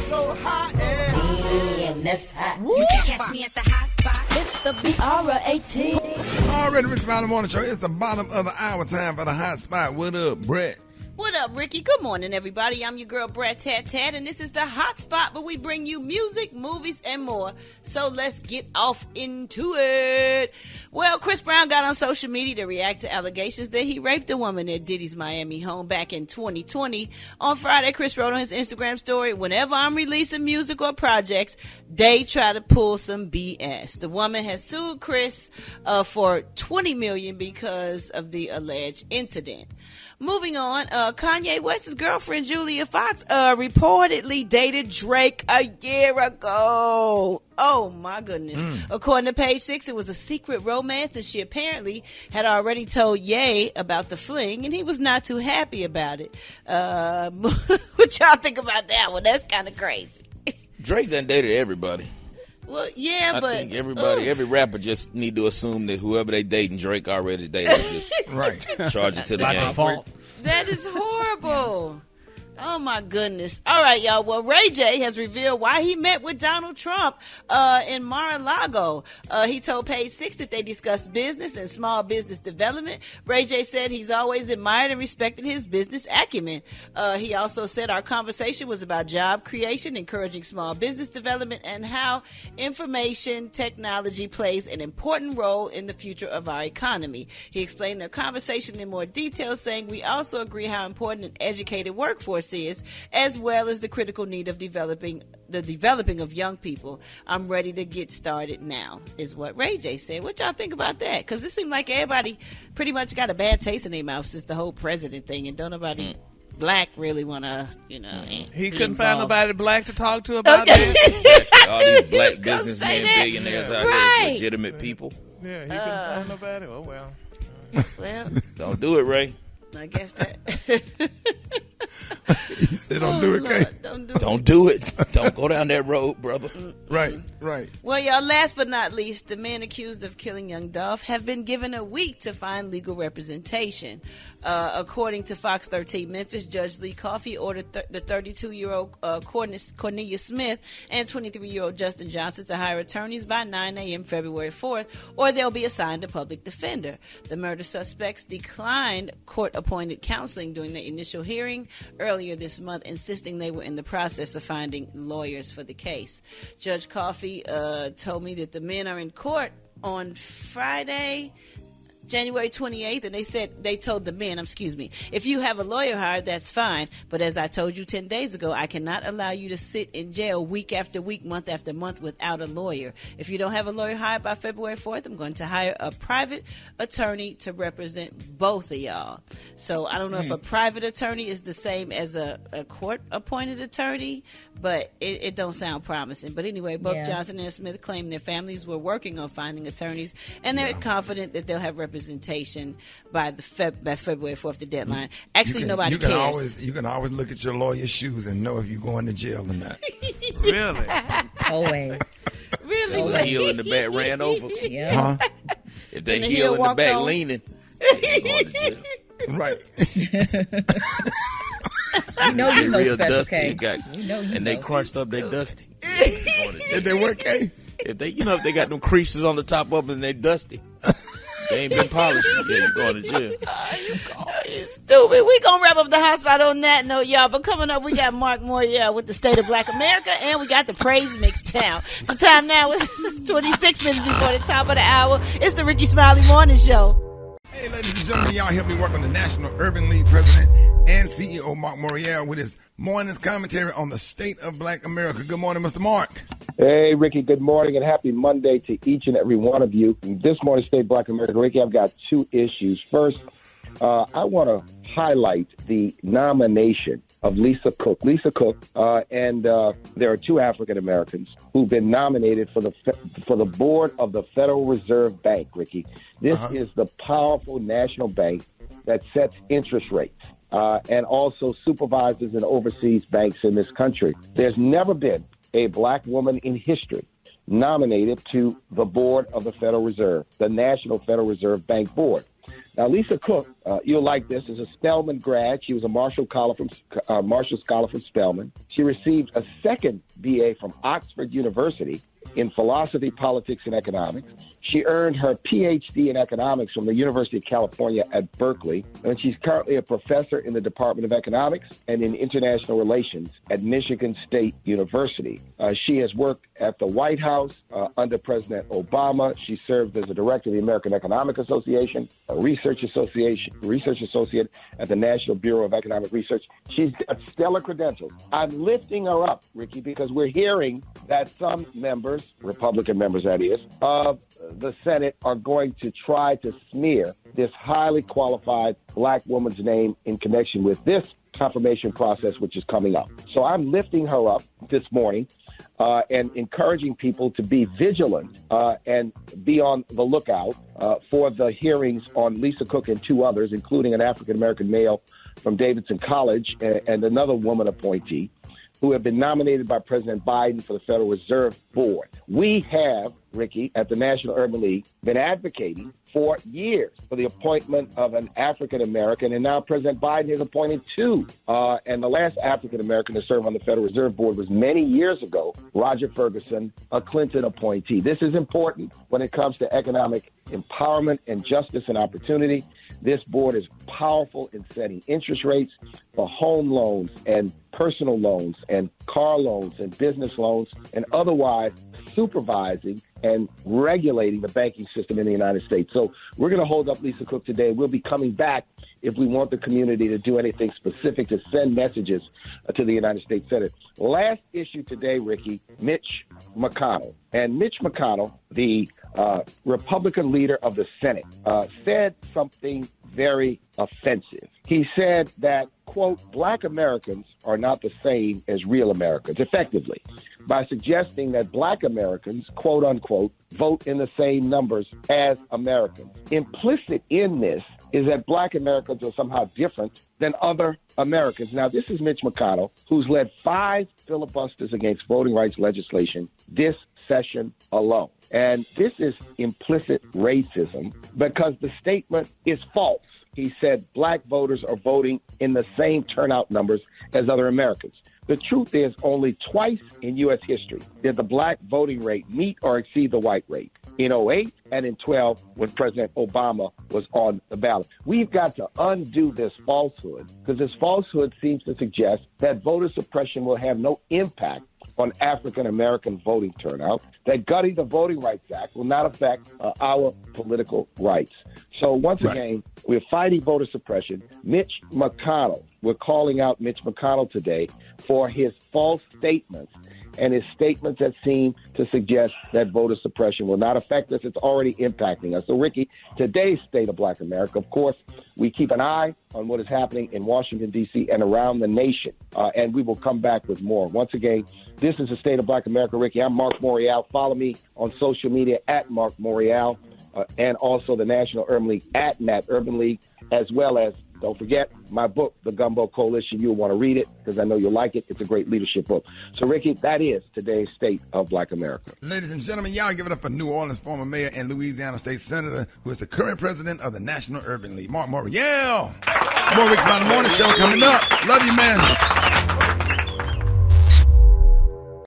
So hot and that's hot. You can catch me at the hot spot. It's the BR18. Already, Rickey Smiley Morning Show. It's the bottom of the hour time for the hot spot. What up, Brett? What up, Ricky? Good morning, everybody. I'm your girl, Brad Tat, and this is the hot spot where we bring you music, movies, and more. So let's get off into it. Well, Chris Brown got on social media to react to allegations that he raped a woman at Diddy's Miami home back in 2020. On Friday, Chris wrote on his Instagram story, "Whenever I'm releasing music or projects, they try to pull some BS." The woman has sued Chris for $20 million because of the alleged incident. Moving on, Kanye West's girlfriend, Julia Fox, reportedly dated Drake a year ago. Oh, my goodness. According to Page 6, it was a secret romance, and she apparently had already told Ye about the fling, and he was not too happy about it. What y'all think about that one? That's kind of crazy. Drake done dated everybody. Well, yeah, I but think every rapper just need to assume that whoever they dating, Drake already dated. Just right. Charge it to the game. That is horrible. Oh, my goodness. All right, y'all. Well, Ray J has revealed why he met with Donald Trump in Mar-a-Lago. He told Page 6 that they discussed business and small business development. Ray J said he's always admired and respected his business acumen. He also said our conversation was about job creation, encouraging small business development, and how information technology plays an important role in the future of our economy. He explained their conversation in more detail, saying we also agree how important an educated workforce is, as well as the critical need of developing of young people. I'm ready to get started now, is what Ray J said. What y'all think about that? Because it seemed like everybody pretty much got a bad taste in their mouth since the whole president thing, and don't nobody black really want to, He couldn't find nobody black to talk to about it. All these black businessmen, billionaires out here is legitimate people. Yeah, he couldn't find nobody. Oh, well. Well. Don't do it, Ray. I guess that. He said, "Don't do it, Kay. Don't do it. Don't go down that road, brother." Right. Well, y'all, last but not least, the men accused of killing young Dolph have been given a week to find legal representation. According to Fox 13 Memphis, Judge Lee Coffey ordered the 32-year-old Cornelia Smith and 23-year-old Justin Johnson to hire attorneys by 9 a.m. February 4th, or they'll be assigned a public defender. The murder suspects declined court-appointed counseling during the initial hearing earlier this month, insisting they were in the process of finding lawyers for the case. Judge Coffey told me that the men are in court on Friday, January 28th, and they told the men, if you have a lawyer hired, that's fine. But as I told you 10 days ago, I cannot allow you to sit in jail week after week, month after month without a lawyer. If you don't have a lawyer hired by February 4th, I'm going to hire a private attorney to represent both of y'all. So I don't know if a private attorney is the same as a court-appointed attorney, but it don't sound promising. But anyway, both Johnson and Smith claim their families were working on finding attorneys, and they're confident that they'll have representation by February 4th, the deadline. Actually, nobody cares. You can always look at your lawyer's shoes and know if you're going to jail or not. Really? Always. Really? The heel in the back ran over. Yeah. Huh? If they heel in the back leaning, they're going to jail. Right. You know real Special dusty. K. And they crunched up their dusty. Did they what, K? If they got them creases on the top of them and they dusty. They ain't been polished. Yeah, you're going to jail. You stupid. We gonna wrap up the hot spot on that note, y'all. But coming up, we got Mark Morial with the State of Black America, and we got the Praise Mix Town. The time now is 26 minutes before the top of the hour. It's the Rickey Smiley Morning Show. Hey, ladies and gentlemen, y'all help me work on the National Urban League president and and CEO Mark Morial with his morning's commentary on the state of Black America. Good morning, Mr. Mark. Hey, Ricky, good morning and happy Monday to each and every one of you. This morning's State of Black America, Ricky, I've got two issues. First, I want to highlight the nomination of Lisa Cook. Lisa Cook, and there are two African Americans who've been nominated for the board of the Federal Reserve Bank, Ricky. This is the powerful national bank that sets interest rates and also supervises and oversees banks in this country. There's never been a black woman in history nominated to the board of the Federal Reserve, the National Federal Reserve Bank Board. Now, Lisa Cook, you'll like this, is a Spelman grad. She was a Marshall Scholar from Spelman. She received a second BA from Oxford University in philosophy, politics, and economics. She earned her PhD in economics from the University of California at Berkeley, and she's currently a professor in the Department of Economics and in International Relations at Michigan State University. She has worked at the White House under President Obama. She served as a director of the American Economic Association, a research associate at the National Bureau of Economic Research. She's got stellar credentials. I'm lifting her up, Ricky, because we're hearing that some members, Republican members that is, of the Senate are going to try to smear this highly qualified black woman's name in connection with this confirmation process, which is coming up. So I'm lifting her up this morning and encouraging people to be vigilant and be on the lookout for the hearings on Lisa Cook and two others, including an African-American male from Davidson College and another woman appointee who have been nominated by President Biden for the Federal Reserve Board. We have, Ricky, at the National Urban League, been advocating for years for the appointment of an African-American, and now President Biden has appointed two. And the last African-American to serve on the Federal Reserve Board was many years ago, Roger Ferguson, a Clinton appointee. This is important when it comes to economic empowerment and justice and opportunity. This board is powerful in setting interest rates for home loans and personal loans and car loans and business loans and otherwise supervising and regulating the banking system in the United States. So we're going to hold up Lisa Cook today. We'll be coming back if we want the community to do anything specific to send messages to the United States Senate. Last issue today, Ricky, Mitch McConnell. And Mitch McConnell, the Republican leader of the Senate, said something very offensive. He said that, quote, black Americans are not the same as real Americans, effectively, by suggesting that black Americans, quote unquote, vote in the same numbers as Americans. Implicit in this is that black Americans are somehow different than other Americans. Now, this is Mitch McConnell, who's led 5 filibusters against voting rights legislation this session alone. And this is implicit racism because the statement is false. He said black voters are voting in the same turnout numbers as other Americans. The truth is only twice in U.S. history did the black voting rate meet or exceed the white rate. In 2008 and in 2012 when President Obama was on the ballot. We've got to undo this falsehood because this falsehood seems to suggest that voter suppression will have no impact on African-American voting turnout, that gutting the Voting Rights Act will not affect our political rights. So once again, we're fighting voter suppression. Mitch McConnell, we're calling out Mitch McConnell today for his false statements and his statements that seem to suggest that voter suppression will not affect us. It's already impacting us. So, Ricky, today's State of Black America, of course, we keep an eye on what is happening in Washington, D.C. and around the nation, and we will come back with more. Once again, this is the State of Black America. Ricky, I'm Mark Morial. Follow me on social media at Mark Morial. And also the National Urban League at Nat Urban League, as well as, don't forget, my book, The Gumbo Coalition. You'll want to read it because I know you'll like it. It's a great leadership book. So, Ricky, that is today's State of Black America. Ladies and gentlemen, y'all give it up for New Orleans former mayor and Louisiana state senator, who is the current president of the National Urban League, Mark Morial. More Rickey Smiley Morning Show coming up. Love you, man.